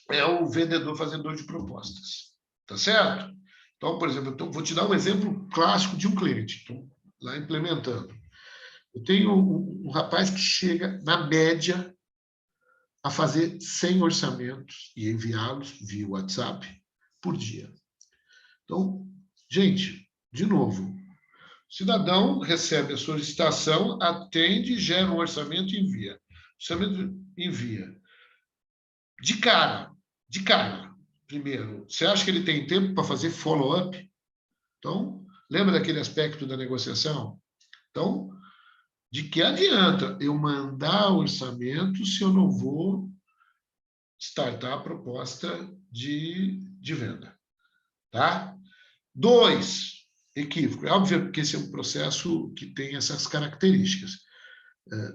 É o vendedor fazedor de propostas. Tá certo? Então, por exemplo, vou te dar um exemplo clássico de um cliente. Então, lá implementando. Eu tenho um rapaz que chega, na média, a fazer 100 orçamentos e enviá-los via WhatsApp por dia. Então, gente, de novo, o cidadão recebe a solicitação, atende, gera um orçamento e envia. Orçamento envia. De cara, primeiro, você acha que ele tem tempo para fazer follow-up? Então, lembra daquele aspecto da negociação? Então, de que adianta eu mandar orçamento se eu não vou startar a proposta de venda? Tá? 2, equívoco. É óbvio que esse é um processo que tem essas características.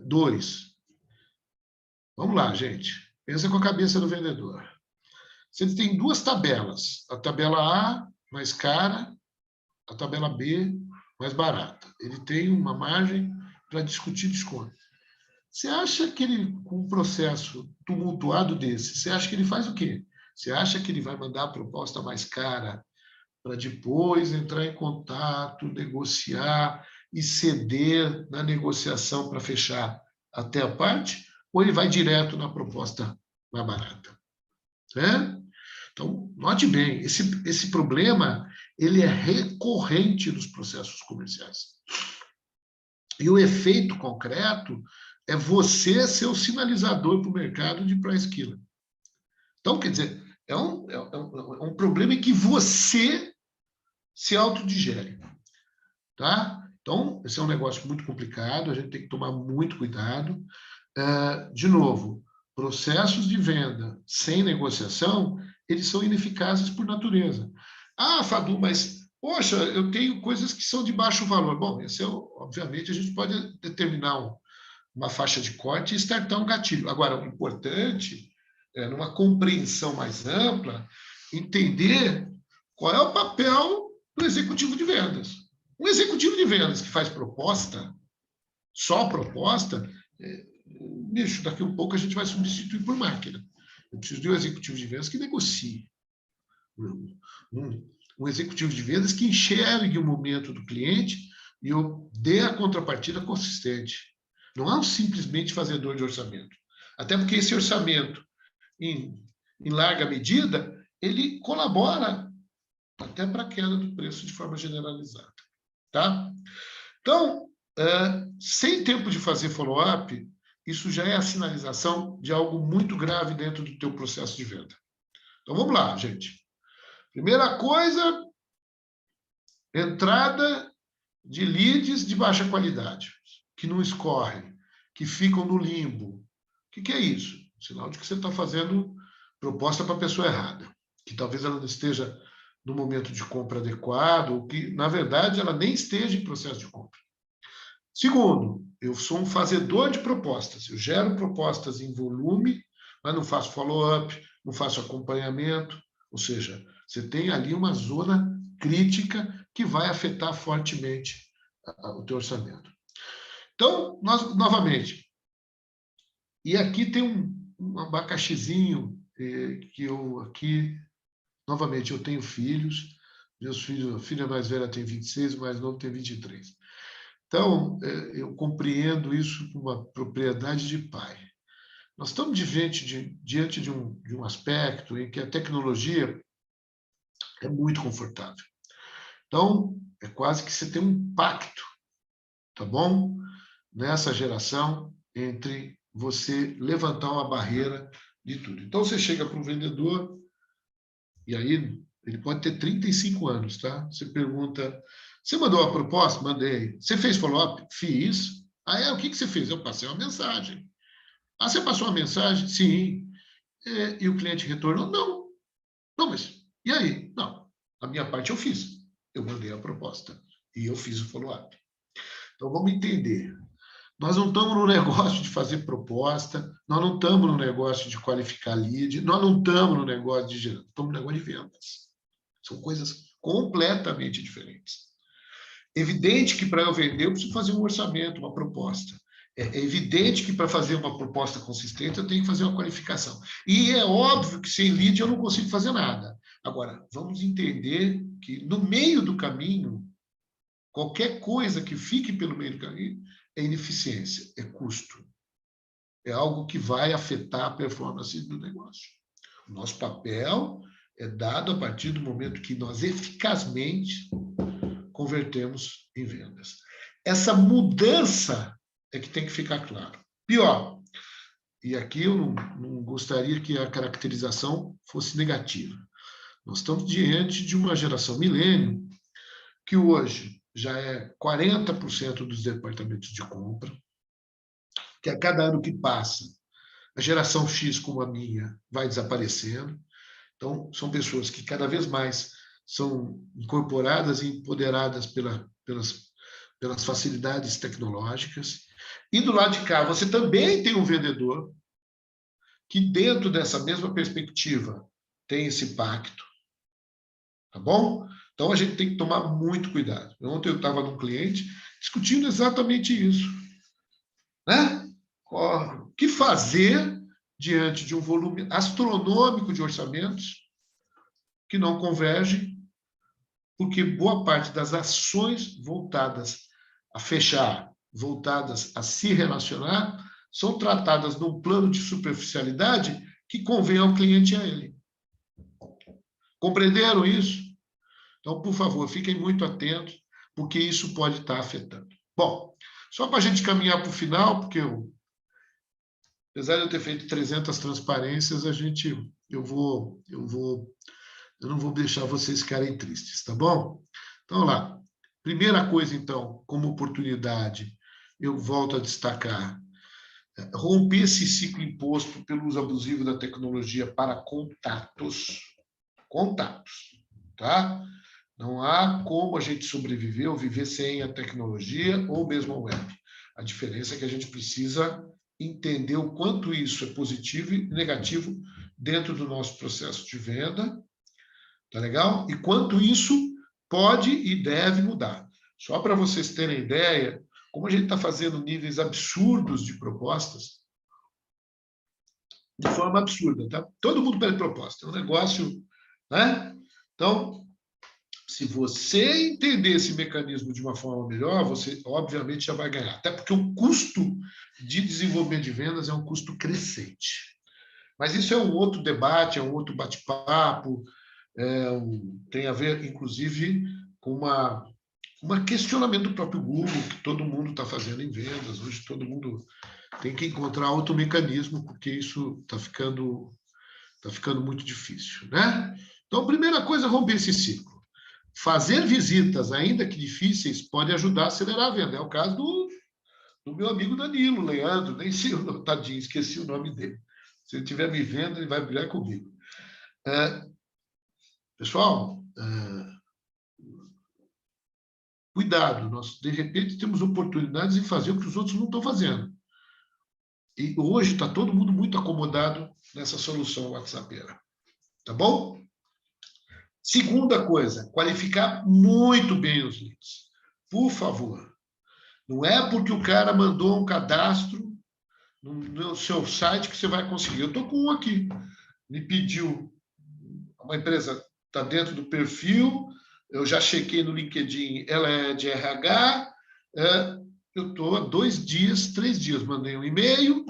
2, vamos lá, gente. Pensa com a cabeça do vendedor. Se ele tem duas tabelas, a tabela A mais cara, a tabela B mais barata. Ele tem uma margem para discutir desconto. Você acha que ele, com um processo tumultuado desse, você acha que ele faz o quê? Você acha que ele vai mandar a proposta mais cara para depois entrar em contato, negociar e ceder na negociação para fechar até a parte? Ou ele vai direto na proposta mais barata? Né? Então, note bem, esse problema ele é recorrente nos processos comerciais. E o efeito concreto é você ser o sinalizador para o mercado de price killer. Então, quer dizer, é um problema em que você se autodigere. Tá? Então, esse é um negócio muito complicado, a gente tem que tomar muito cuidado. De novo, processos de venda sem negociação, eles são ineficazes por natureza. Ah, Fadu, mas, poxa, eu tenho coisas que são de baixo valor. Bom, obviamente, a gente pode determinar uma faixa de corte e startar um gatilho. Agora, o importante é, numa compreensão mais ampla, entender qual é o papel do executivo de vendas. Um executivo de vendas que faz proposta, só proposta, bicho, daqui a um pouco a gente vai substituir por máquina. Eu preciso de um executivo de vendas que negocie. Um executivo de vendas que enxergue o momento do cliente e eu dê a contrapartida consistente. Não é um simplesmente fazedor de orçamento. Até porque esse orçamento, em larga medida, ele colabora até para a queda do preço de forma generalizada. Tá? Então, sem tempo de fazer follow-up, isso já é a sinalização de algo muito grave dentro do teu processo de venda. Então, vamos lá, gente. Primeira coisa, entrada de leads de baixa qualidade, que não escorrem, que ficam no limbo. O que é isso? Sinal de que você está fazendo proposta para a pessoa errada, que talvez ela não esteja no momento de compra adequado, ou que, na verdade, ela nem esteja em processo de compra. Segundo, eu sou um fazedor de propostas. Eu gero propostas em volume, mas não faço follow-up, não faço acompanhamento. Ou seja, você tem ali uma zona crítica que vai afetar fortemente o teu orçamento. Então, nós, novamente, e aqui tem um abacaxizinho que eu aqui, novamente, eu tenho filhos, meus filhos, a filha mais velha tem 26, o mais novo tem 23. Então, eu compreendo isso com uma propriedade de pai. Nós estamos diante de um aspecto em que a tecnologia é muito confortável. Então, é quase que você tem um pacto, tá bom? Nessa geração, entre você levantar uma barreira de tudo. Então, você chega para um vendedor, e aí ele pode ter 35 anos, tá? Você pergunta, você mandou a proposta? Mandei. Você fez follow-up? Fiz. Ah, o que você fez? Eu passei uma mensagem. Ah, você passou uma mensagem? Sim. E o cliente retornou? Não. Não, mas e aí? Não. A minha parte eu fiz. Eu mandei a proposta. E eu fiz o follow-up. Então, vamos entender. Nós não estamos no negócio de fazer proposta, nós não estamos no negócio de qualificar lead, nós não estamos no negócio de gerar, estamos no negócio de vendas. São coisas completamente diferentes. Evidente que para eu vender eu preciso fazer um orçamento, uma proposta. É evidente que para fazer uma proposta consistente eu tenho que fazer uma qualificação. E é óbvio que sem lead eu não consigo fazer nada. Agora, vamos entender que no meio do caminho, qualquer coisa que fique pelo meio do caminho é ineficiência, é custo. É algo que vai afetar a performance do negócio. O nosso papel é dado a partir do momento que nós eficazmente convertemos em vendas. Essa mudança é que tem que ficar claro. Pior, e aqui eu não gostaria que a caracterização fosse negativa. Nós estamos diante de uma geração milênio que hoje já é 40% dos departamentos de compra, que a cada ano que passa, a geração X como a minha vai desaparecendo. Então, são pessoas que cada vez mais são incorporadas e empoderadas pelas facilidades tecnológicas. E do lado de cá, você também tem um vendedor que, dentro dessa mesma perspectiva, tem esse pacto. Tá bom? Então, a gente tem que tomar muito cuidado. Ontem eu estava num cliente discutindo exatamente isso. Né? O que fazer diante de um volume astronômico de orçamentos que não convergem, porque boa parte das ações voltadas a fechar, voltadas a se relacionar, são tratadas num plano de superficialidade que convém ao cliente e a ele. Compreenderam isso? Então, por favor, fiquem muito atentos, porque isso pode estar afetando. Bom, só para a gente caminhar para o final, porque apesar de eu ter feito 300 transparências, eu não vou deixar vocês ficarem tristes, tá bom? Então, lá. Primeira coisa, então, como oportunidade, eu volto a destacar, romper esse ciclo imposto pelo uso abusivo da tecnologia para contatos. Contatos, tá? Não há como a gente sobreviver ou viver sem a tecnologia ou mesmo a web. A diferença é que a gente precisa entender o quanto isso é positivo e negativo dentro do nosso processo de venda, tá legal? E quanto isso pode e deve mudar. Só para vocês terem ideia, como a gente está fazendo níveis absurdos de propostas, de forma absurda, tá? Todo mundo pede proposta, é um negócio, né? Então, se você entender esse mecanismo de uma forma melhor, você obviamente já vai ganhar. Até porque o custo de desenvolvimento de vendas é um custo crescente. Mas isso é um outro debate, é um outro bate-papo, tem a ver, inclusive, com um questionamento do próprio Google, que todo mundo está fazendo em vendas. Hoje todo mundo tem que encontrar outro mecanismo, porque isso está ficando muito difícil, né? Então, a primeira coisa é romper esse ciclo. Fazer visitas, ainda que difíceis, pode ajudar a acelerar a venda. É o caso do meu amigo Danilo, Leandro, nem sei, tadinho, esqueci o nome dele. Se ele estiver me vendo, ele vai brigar comigo. Pessoal, cuidado, nós, de repente, temos oportunidades de fazer o que os outros não estão fazendo. E hoje está todo mundo muito acomodado nessa solução WhatsApp. Tá bom? Segunda coisa, qualificar muito bem os leads. Por favor. Não é porque o cara mandou um cadastro no seu site que você vai conseguir. Eu estou com um aqui. Me pediu, uma empresa está dentro do perfil, eu já chequei no LinkedIn, ela é de RH, eu estou há 2 dias, 3 dias, mandei um e-mail,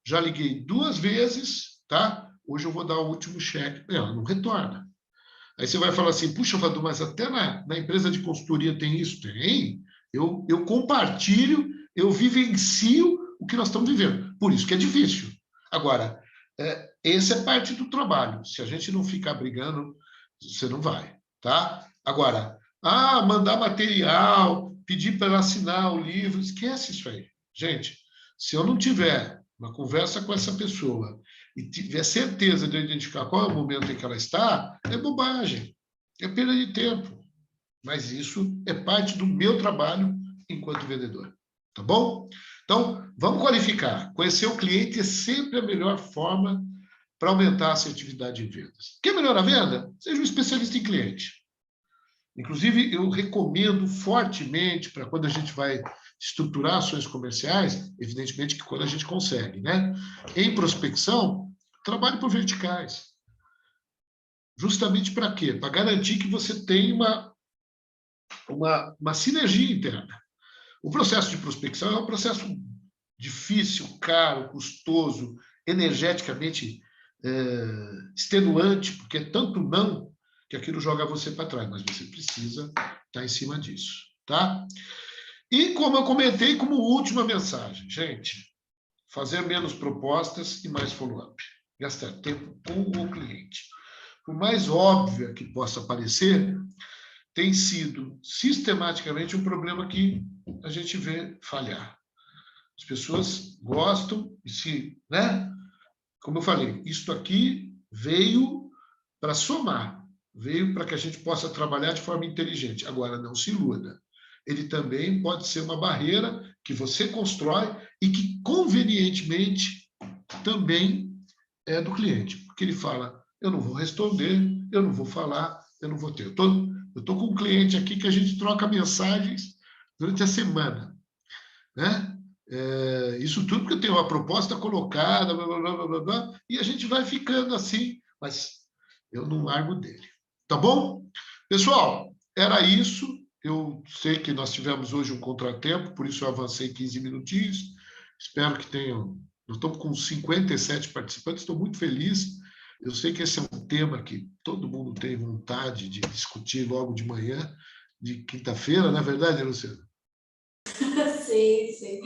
já liguei 2 vezes, tá? Hoje eu vou dar o último cheque. Ela não retorna. Aí você vai falar assim, puxa, Vadu, mas até na empresa de consultoria tem isso? Tem. Eu compartilho, eu vivencio o que nós estamos vivendo. Por isso que é difícil. Agora, essa é parte do trabalho. Se a gente não ficar brigando, você não vai, tá? Agora, mandar material, pedir para ela assinar o livro, esquece isso aí. Gente, se eu não tiver uma conversa com essa pessoa e tiver certeza de identificar qual é o momento em que ela está, é bobagem, é perda de tempo. Mas isso é parte do meu trabalho enquanto vendedor, tá bom? Então, vamos qualificar. Conhecer o cliente é sempre a melhor forma para aumentar a assertividade em vendas. Quer melhorar a venda? Seja um especialista em cliente. Inclusive, eu recomendo fortemente para quando a gente vai estruturar ações comerciais, evidentemente que quando a gente consegue, né? Em prospecção, trabalhe por verticais. Justamente para quê? Para garantir que você tem uma sinergia interna. O processo de prospecção é um processo difícil, caro, custoso, energeticamente extenuante, porque é tanto não que aquilo joga você para trás, mas você precisa estar em cima disso, tá? E como eu comentei como última mensagem, gente, fazer menos propostas e mais follow-up. Gastar tempo com o cliente. Por mais óbvia que possa parecer, tem sido sistematicamente um problema que a gente vê falhar. As pessoas gostam e se, né? Como eu falei, isto aqui veio para somar, veio para que a gente possa trabalhar de forma inteligente. Agora, não se iluda. Ele também pode ser uma barreira que você constrói e que, convenientemente, também é do cliente. Porque ele fala, eu não vou responder, eu não vou falar, eu não vou ter. Eu estou com um cliente aqui que a gente troca mensagens durante a semana, né? Isso tudo porque eu tenho uma proposta colocada, blá, blá, blá, blá, blá, e a gente vai ficando assim, mas eu não largo dele. Tá bom? Pessoal, era isso. Eu sei que nós tivemos hoje um contratempo, por isso eu avancei 15 minutinhos. Espero que tenham... Nós estamos com 57 participantes, estou muito feliz. Eu sei que esse é um tema que todo mundo tem vontade de discutir logo de manhã, de quinta-feira, não é verdade, Luciana? Sim, sim.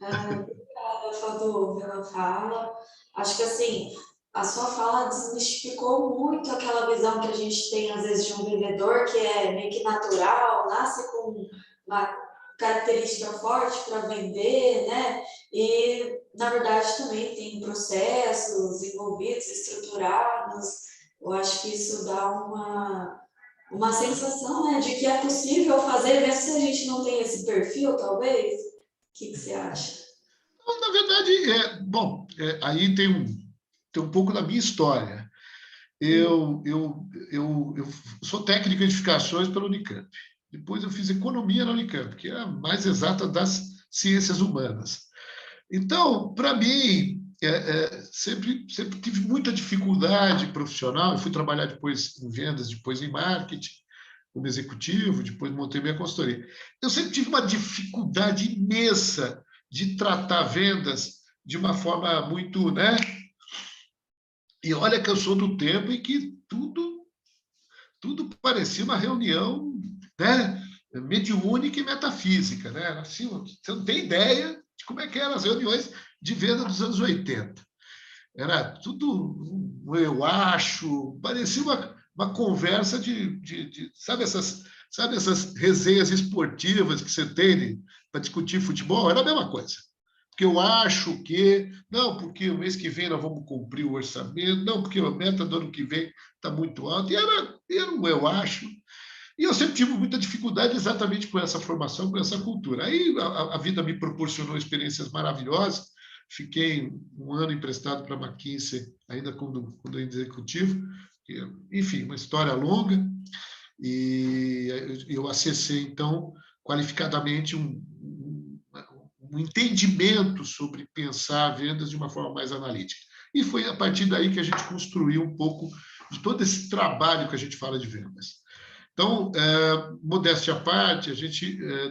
Obrigada, Fadu, pela fala. Acho que, assim, a sua fala desmistificou muito aquela visão que a gente tem, às vezes, de um vendedor que é meio que natural, nasce com uma característica forte para vender, né? E, na verdade, também tem processos envolvidos, estruturados. Eu acho que isso dá uma sensação, né, de que é possível fazer, mesmo se a gente não tem esse perfil, talvez. O que você acha? Na verdade, aí tem um pouco da minha história. Eu sou técnico em edificações pela Unicamp. Depois eu fiz economia na Unicamp, que é a mais exata das ciências humanas. Então, para mim, sempre tive muita dificuldade profissional. Eu fui trabalhar depois em vendas, depois em marketing, como executivo, depois montei minha consultoria. Eu sempre tive uma dificuldade imensa de tratar vendas de uma forma muito, né? E olha que eu sou do tempo em que tudo parecia uma reunião, né? Mediúnica e metafísica, né? Assim, você não tem ideia de como é que eram as reuniões de venda dos anos 80. Era tudo eu acho, parecia uma conversa sabe essas resenhas esportivas que você tem para discutir futebol? Era a mesma coisa. porque eu acho que, não, porque o mês que vem nós vamos cumprir o orçamento, não, porque a meta do ano que vem está muito alta, e era um eu acho. E eu sempre tive muita dificuldade exatamente com essa formação, com essa cultura. Aí a vida me proporcionou experiências maravilhosas. Fiquei um ano emprestado para a McKinsey, ainda quando executivo. Enfim, uma história longa. E eu acessei, então, qualificadamente um entendimento sobre pensar vendas de uma forma mais analítica. E foi a partir daí que a gente construiu um pouco de todo esse trabalho que a gente fala de vendas. Então, modéstia à parte,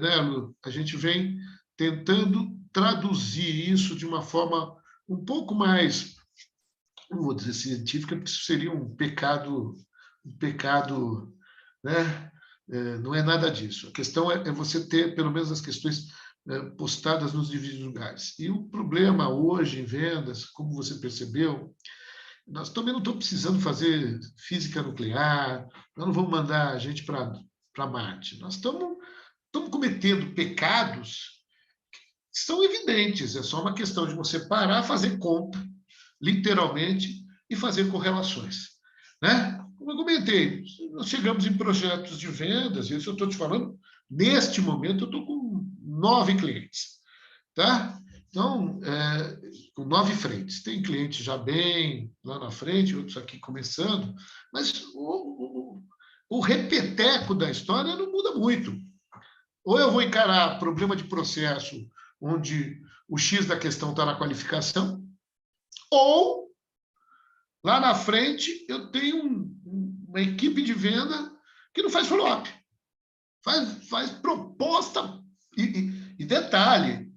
né, Lu, a gente vem tentando traduzir isso de uma forma um pouco mais, não vou dizer científica, porque isso seria um pecado, né? Não é nada disso. A questão é você ter, pelo menos, as questões postadas nos devidos lugares. E o problema hoje em vendas, como você percebeu, nós também não estamos precisando fazer física nuclear, nós não vamos mandar a gente para Marte. Nós estamos cometendo pecados que são evidentes. É só uma questão de você parar, fazer conta, literalmente, e fazer correlações. Né? Como eu comentei, nós chegamos em projetos de vendas, isso eu estou te falando, neste momento eu estou com 9 clientes. Tá? Então, com 9 frentes. Tem clientes já bem lá na frente, outros aqui começando, mas o repeteco da história não muda muito. Ou eu vou encarar problema de processo, onde o X da questão está na qualificação, ou lá na frente eu tenho uma equipe de venda que não faz follow-up, faz proposta. E detalhe,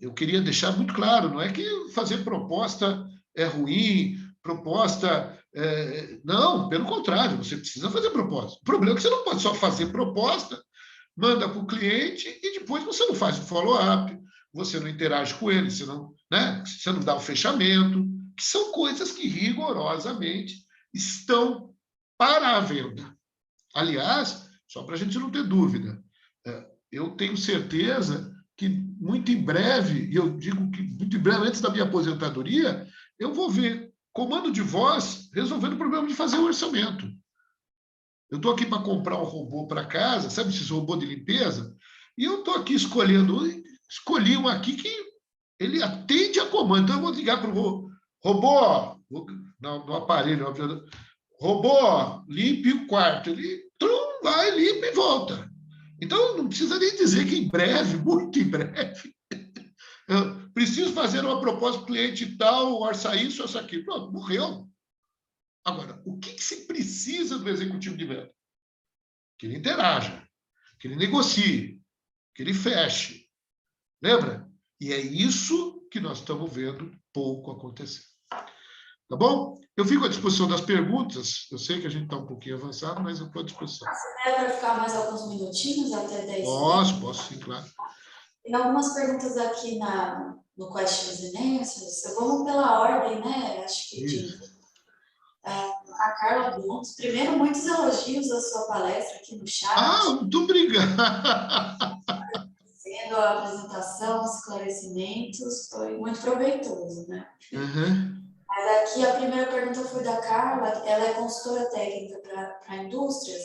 eu queria deixar muito claro, não é que fazer proposta é ruim, proposta... não, pelo contrário, você precisa fazer proposta. O problema é que você não pode só fazer proposta, manda para o cliente e depois você não faz o follow-up, você não interage com ele, você não dá o fechamento, que são coisas que rigorosamente estão para a venda. Aliás, só para a gente não ter dúvida, eu tenho certeza que muito em breve, e eu digo que muito em breve, antes da minha aposentadoria, eu vou ver comando de voz resolvendo o problema de fazer o orçamento. Eu estou aqui para comprar um robô para casa, sabe esses robôs de limpeza? E eu estou aqui escolhi um aqui que ele atende a comando. Então eu vou ligar para o robô, no aparelho, robô, limpe o quarto. Ele vai, limpa e volta. Então, não precisa nem dizer que em breve, muito em breve, eu preciso fazer uma proposta para o cliente tal, orçar isso, orçar aquilo. Pronto, morreu. Agora, o que se precisa do executivo de venda? Que ele interaja, que ele negocie, que ele feche. Lembra? E é isso que nós estamos vendo pouco acontecer. Tá bom? Eu fico à disposição das perguntas. Eu sei que a gente está um pouquinho avançado, mas eu estou à disposição. Você quer para ficar mais alguns minutinhos, até 10 Posso sim, claro. Tem algumas perguntas aqui no Questions and Answers. Vamos pela ordem, né? Acho que a Carla Blunts. Primeiro, muitos elogios à sua palestra aqui no chat. Muito obrigado. Sendo a apresentação, os esclarecimentos, foi muito proveitoso, né? Uhum. Mas aqui a primeira pergunta foi da Carla, ela é consultora técnica para indústrias,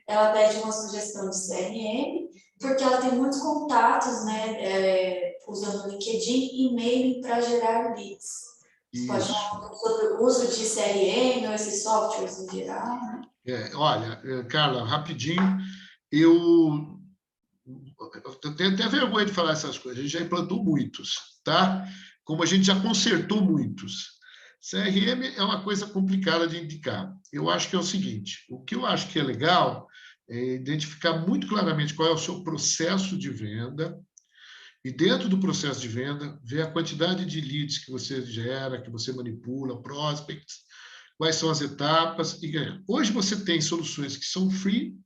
ela pede uma sugestão de CRM, porque ela tem muitos contatos, né, usando o LinkedIn e e-mail para gerar leads. Você pode falar um pouco sobre o uso de CRM ou esses softwares em geral, né? Olha, Carla, rapidinho, eu tenho até vergonha de falar essas coisas, a gente já implantou muitos, tá? Como a gente já consertou muitos. CRM é uma coisa complicada de indicar. Eu acho que é o seguinte, o que eu acho que é legal é identificar muito claramente qual é o seu processo de venda e dentro do processo de venda, ver a quantidade de leads que você gera, que você manipula, prospects, quais são as etapas e ganhar. Hoje você tem soluções que são free,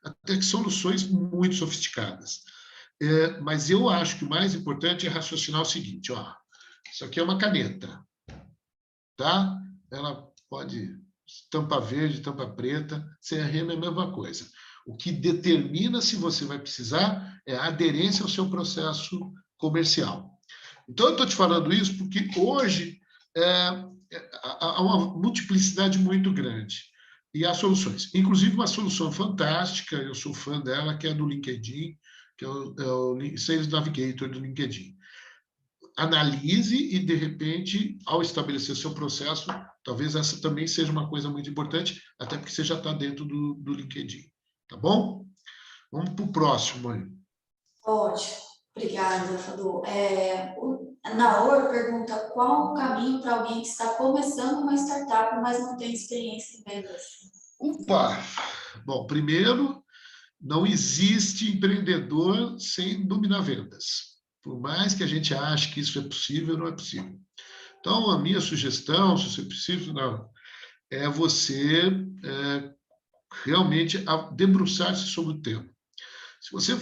até que soluções muito sofisticadas. Mas eu acho que o mais importante é raciocinar o seguinte, isso aqui é uma caneta, tá? Ela pode tampa verde, tampa preta, CRM é a mesma coisa. O que determina se você vai precisar é a aderência ao seu processo comercial. Então, eu estou te falando isso porque hoje há uma multiplicidade muito grande e há soluções. Inclusive, uma solução fantástica, eu sou fã dela, que é do LinkedIn, que é o Sales Navigator do LinkedIn. Analise e, de repente, ao estabelecer seu processo, talvez essa também seja uma coisa muito importante, até porque você já está dentro do LinkedIn. Tá bom? Vamos para o próximo aí. Ótimo, obrigada, Fadu. A Naor pergunta qual o caminho para alguém que está começando uma startup, mas não tem experiência em vendas? Opa! Bom, primeiro, não existe empreendedor sem dominar vendas. Por mais que a gente ache que isso é possível, não é possível. Então, a minha sugestão, se você precisa, não, é você realmente debruçar-se sobre o tema. Se você,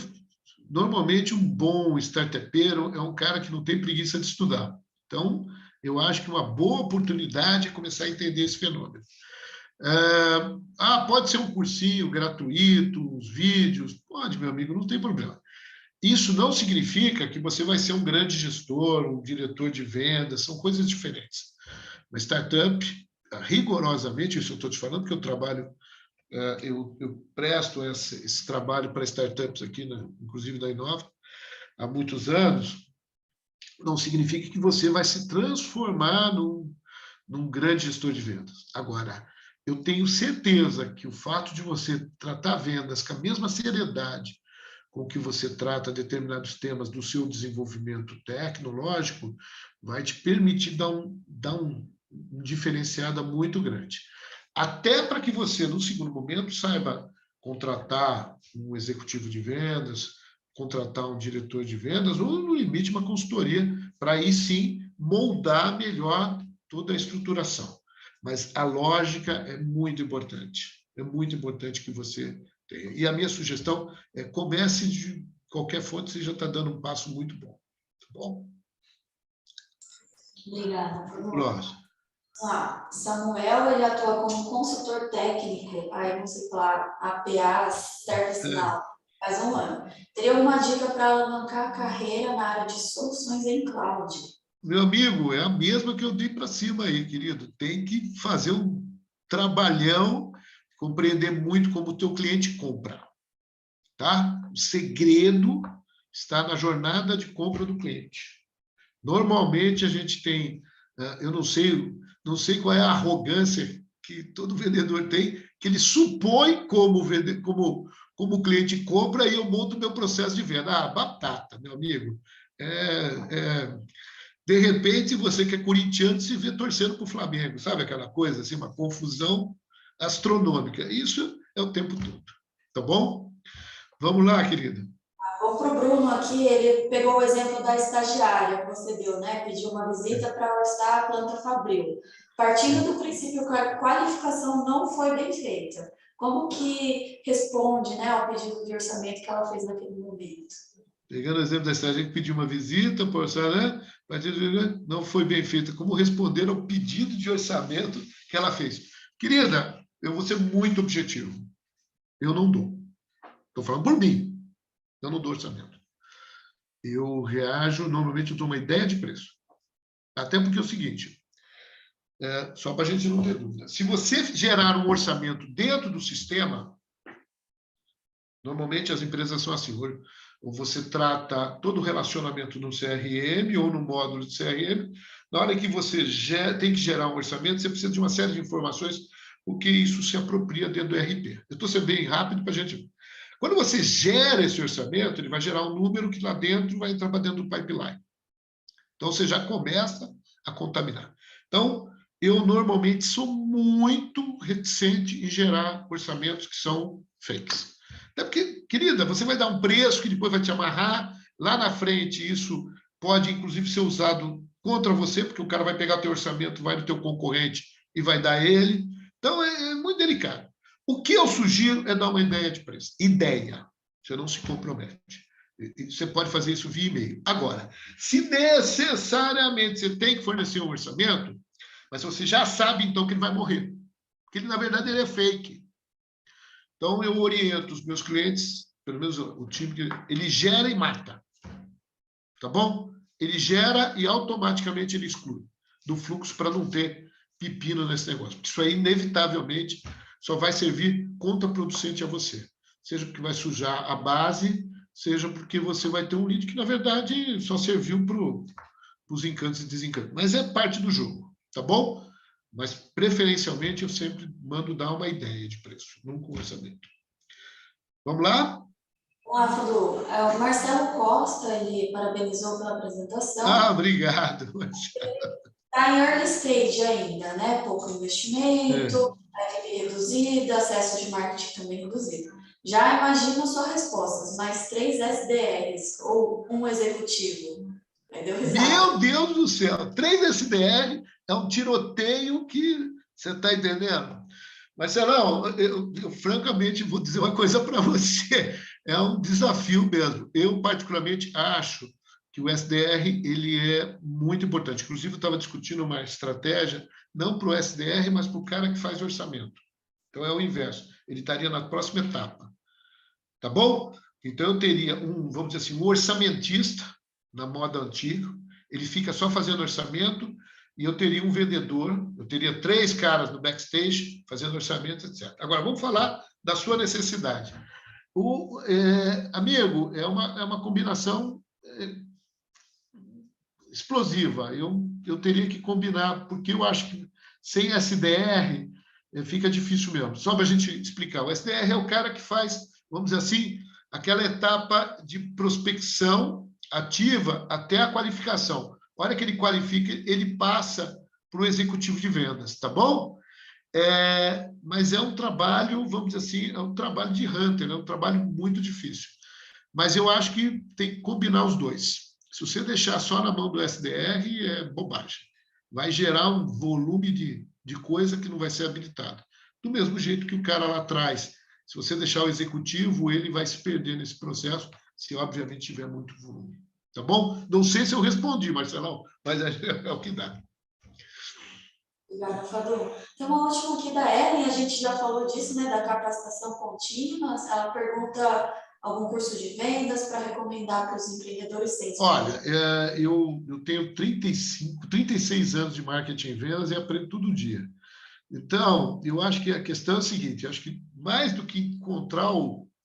normalmente, um bom startupeiro é um cara que não tem preguiça de estudar. Então, eu acho que uma boa oportunidade é começar a entender esse fenômeno. Pode ser um cursinho gratuito, uns vídeos, pode, meu amigo, não tem problema. Isso não significa que você vai ser um grande gestor, um diretor de vendas, são coisas diferentes. Uma startup, rigorosamente, isso eu estou te falando, porque eu trabalho, eu presto esse trabalho para startups aqui, inclusive da Inova, há muitos anos, não significa que você vai se transformar num grande gestor de vendas. Agora, eu tenho certeza que o fato de você tratar vendas com a mesma seriedade com que você trata determinados temas do seu desenvolvimento tecnológico vai te permitir dar um diferenciado muito grande. Até para que você, no segundo momento, saiba contratar um executivo de vendas, contratar um diretor de vendas ou, no limite, uma consultoria, para aí sim moldar melhor toda a estruturação. Mas a lógica é muito importante. É muito importante que você tenha. E a minha sugestão é comece de qualquer fonte, você já está dando um passo muito bom. Tá bom? Obrigada. Próximo. Samuel, ele atua como consultor técnico, aí você falar APA ServiceNow, faz um ano. Teria alguma dica para alavancar a carreira na área de soluções em cloud? Meu amigo, é a mesma que eu dei para cima aí, querido. Tem que fazer um trabalhão, compreender muito como o teu cliente compra, tá? O segredo está na jornada de compra do cliente. Normalmente a gente tem, eu não sei qual é a arrogância que todo vendedor tem, que ele supõe como o cliente compra e eu monto meu processo de venda. Batata, meu amigo. De repente, você que é corintiano se vê torcendo para o Flamengo, sabe aquela coisa, assim, uma confusão astronômica. Isso é o tempo todo, tá bom? Vamos lá, querida. Vou para o Bruno aqui, ele pegou o exemplo da estagiária que você deu, né? Pediu uma visita para orçar a planta fabril. Partindo do princípio que a qualificação não foi bem feita, como que responde, né, ao pedido de orçamento que ela fez naquele momento? Pegando o exemplo da estagiária que pediu uma visita, né? Não foi bem feita. Como responder ao pedido de orçamento que ela fez? Querida, eu vou ser muito objetivo. Eu não dou. Estou falando por mim. Eu não dou orçamento. Eu reajo, normalmente eu dou uma ideia de preço. Até porque é o seguinte, só para a gente não ter dúvida. Se você gerar um orçamento dentro do sistema, normalmente as empresas são assim, ou você trata todo o relacionamento no CRM ou no módulo de CRM, na hora que você tem que gerar um orçamento, você precisa de uma série de informações, porque isso se apropria dentro do ERP. Eu estou sendo bem rápido para a gente... Quando você gera esse orçamento, ele vai gerar um número que lá dentro vai entrar para dentro do pipeline. Então, você já começa a contaminar. Então, eu normalmente sou muito reticente em gerar orçamentos que são fakes. Até porque, querida, você vai dar um preço que depois vai te amarrar. Lá na frente, isso pode, inclusive, ser usado contra você, porque o cara vai pegar teu orçamento, vai no teu concorrente e vai dar ele. Então, é muito delicado. O que eu sugiro é dar uma ideia de preço. Ideia. Você não se compromete. Você pode fazer isso via e-mail. Agora, se necessariamente você tem que fornecer um orçamento, mas você já sabe, então, que ele vai morrer. Porque, ele, na verdade, ele é fake. Então, eu oriento os meus clientes, pelo menos o time, ele gera e mata. Tá bom? ele gera e automaticamente ele exclui do fluxo para não ter pepino nesse negócio. Porque isso aí, inevitavelmente, só vai servir contraproducente a você. Seja porque vai sujar a base, seja porque você vai ter um lead que, na verdade, só serviu para os encantos e desencantos. Mas é parte do jogo, tá bom? Mas, preferencialmente, eu sempre mando dar uma ideia de preço, nunca um orçamento. Vamos lá? Olá, Fadu. O Marcelo Costa, ele parabenizou pela apresentação. Obrigado. Está em early stage ainda, né? Pouco investimento, equipe reduzida, acesso de marketing também reduzido. Já imagino suas respostas, mais 3 SDRs ou um executivo. Aí deu risada. Meu Deus do céu, 3 SDR é um tiroteio que você está entendendo? Marcelão, eu francamente vou dizer uma coisa para você, é um desafio mesmo. Eu particularmente acho que o SDR ele é muito importante. Inclusive, eu estava discutindo uma estratégia, não para o SDR, mas para o cara que faz orçamento. Então, é o inverso. Ele estaria na próxima etapa. Tá bom? Então, eu teria vamos dizer assim, um orçamentista, na moda antiga, ele fica só fazendo orçamento, e eu teria um vendedor, eu teria 3 caras no backstage fazendo orçamento, etc. Agora, vamos falar da sua necessidade. Amigo, é uma combinação explosiva. Eu teria que combinar, porque eu acho que sem SDR fica difícil mesmo. Só para a gente explicar, o SDR é o cara que faz, vamos dizer assim, aquela etapa de prospecção ativa até a qualificação. A hora que ele qualifica, ele passa para o executivo de vendas, tá bom? Mas é um trabalho, vamos dizer assim, é um trabalho de hunter, é um trabalho muito difícil. Mas eu acho que tem que combinar os dois. Se você deixar só na mão do SDR, é bobagem. Vai gerar um volume de coisa que não vai ser habilitado. Do mesmo jeito que o cara lá atrás, se você deixar o executivo, ele vai se perder nesse processo, se obviamente tiver muito volume. Tá bom? Não sei se eu respondi, Marcelão, mas é o que dá. Obrigada, Fadu. Tem uma última aqui da Ellen, a gente já falou disso, né, da capacitação contínua. Ela pergunta algum curso de vendas para recomendar para os empreendedores sem Olha, eu tenho 36 anos de marketing e vendas e aprendo todo dia. Então, eu acho que a questão é a seguinte, acho que mais do que encontrar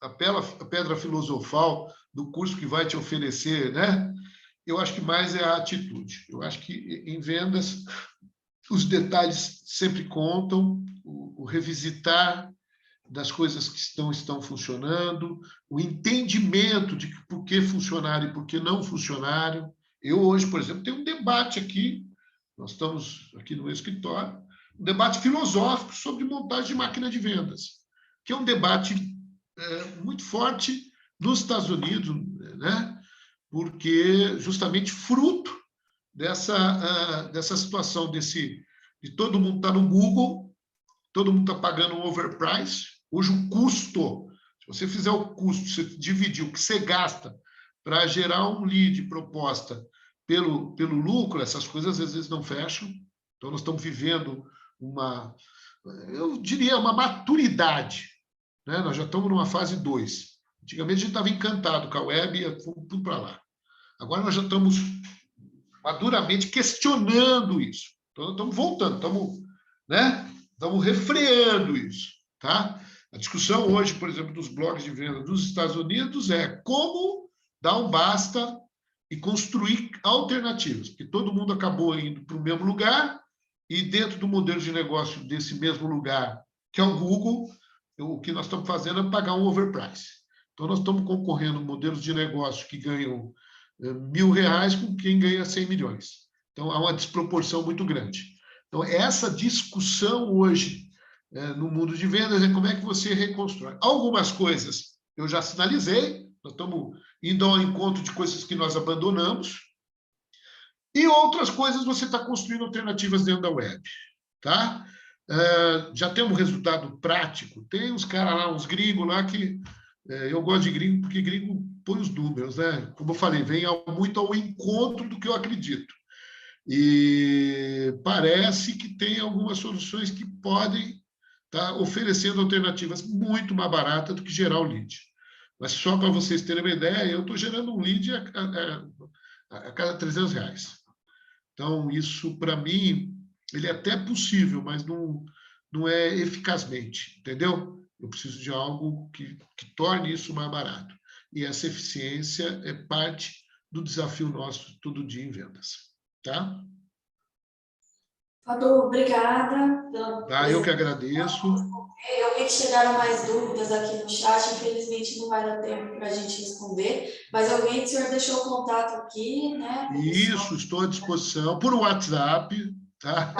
a pedra filosofal do curso que vai te oferecer, né? Eu acho que mais é a atitude. Eu acho que em vendas os detalhes sempre contam, o revisitar das coisas que estão funcionando, o entendimento de por que funcionaram e por que não funcionaram. Eu hoje, por exemplo, tenho um debate aqui, nós estamos aqui no escritório, um debate filosófico sobre montagem de máquina de vendas, que é um debate muito forte nos Estados Unidos, né? Porque justamente fruto dessa situação de todo mundo estar no Google, todo mundo está pagando um overprice. Hoje o custo, se você fizer o custo, você dividir o que você gasta para gerar um lead proposta pelo lucro, essas coisas às vezes não fecham. Então nós estamos vivendo eu diria, uma maturidade, né? Nós já estamos numa fase 2. Antigamente a gente estava encantado com a web e tudo para lá. Agora nós já estamos maduramente questionando isso. Então, nós estamos voltando, estamos refreando isso. Tá? A discussão hoje, por exemplo, dos blogs de venda dos Estados Unidos é como dar um basta e construir alternativas, porque todo mundo acabou indo para o mesmo lugar e dentro do modelo de negócio desse mesmo lugar, que é o Google, o que nós estamos fazendo é pagar um overprice. Então, nós estamos concorrendo modelos de negócio que ganham R$1.000 com quem ganha 100 milhões. Então, há uma desproporção muito grande. Então, essa discussão hoje no mundo de vendas é como é que você reconstrói. Algumas coisas eu já sinalizei, nós estamos indo ao encontro de coisas que nós abandonamos, e outras coisas você está construindo alternativas dentro da web. Tá? Já tem um resultado prático. Tem uns caras lá, uns gringos lá que... eu gosto de gringo porque gringo põe os números, né? Como eu falei, vem muito ao encontro do que eu acredito. E parece que tem algumas soluções que podem estar oferecendo alternativas muito mais baratas do que gerar o lead. Mas só para vocês terem uma ideia, eu estou gerando um lead a cada R$ 300. Então, isso, para mim, ele é até possível, mas não é eficazmente, entendeu? Eu preciso de algo que torne isso mais barato. E essa eficiência é parte do desafio nosso todo dia em vendas. Tá? Fadu, obrigada pela Tá, eu que presença. agradeço. Eu vi que chegaram mais dúvidas aqui no chat, infelizmente não vai dar tempo para a gente responder, mas eu vi que o senhor deixou o contato aqui, né, para o pessoal. Isso, estou à disposição por WhatsApp, tá?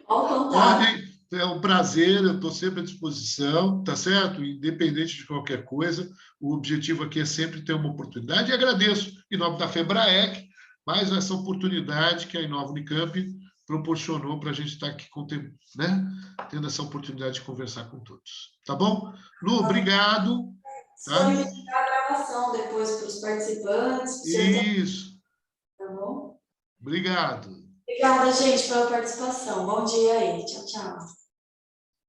Ao contato. Pode, é um prazer, eu estou sempre à disposição, tá certo? Independente de qualquer coisa, o objetivo aqui é sempre ter uma oportunidade, e agradeço, em nome da FEBRAEC, mais essa oportunidade que a Inova Unicamp proporcionou para a gente estar aqui, né? Tendo essa oportunidade de conversar com todos. Tá bom? Lu, obrigado. Tá? Disponibilizar a gravação depois para os participantes, para o senhor ter, Isso. tá bom? Obrigado. Obrigada, gente, pela participação. Bom dia aí. Tchau, tchau.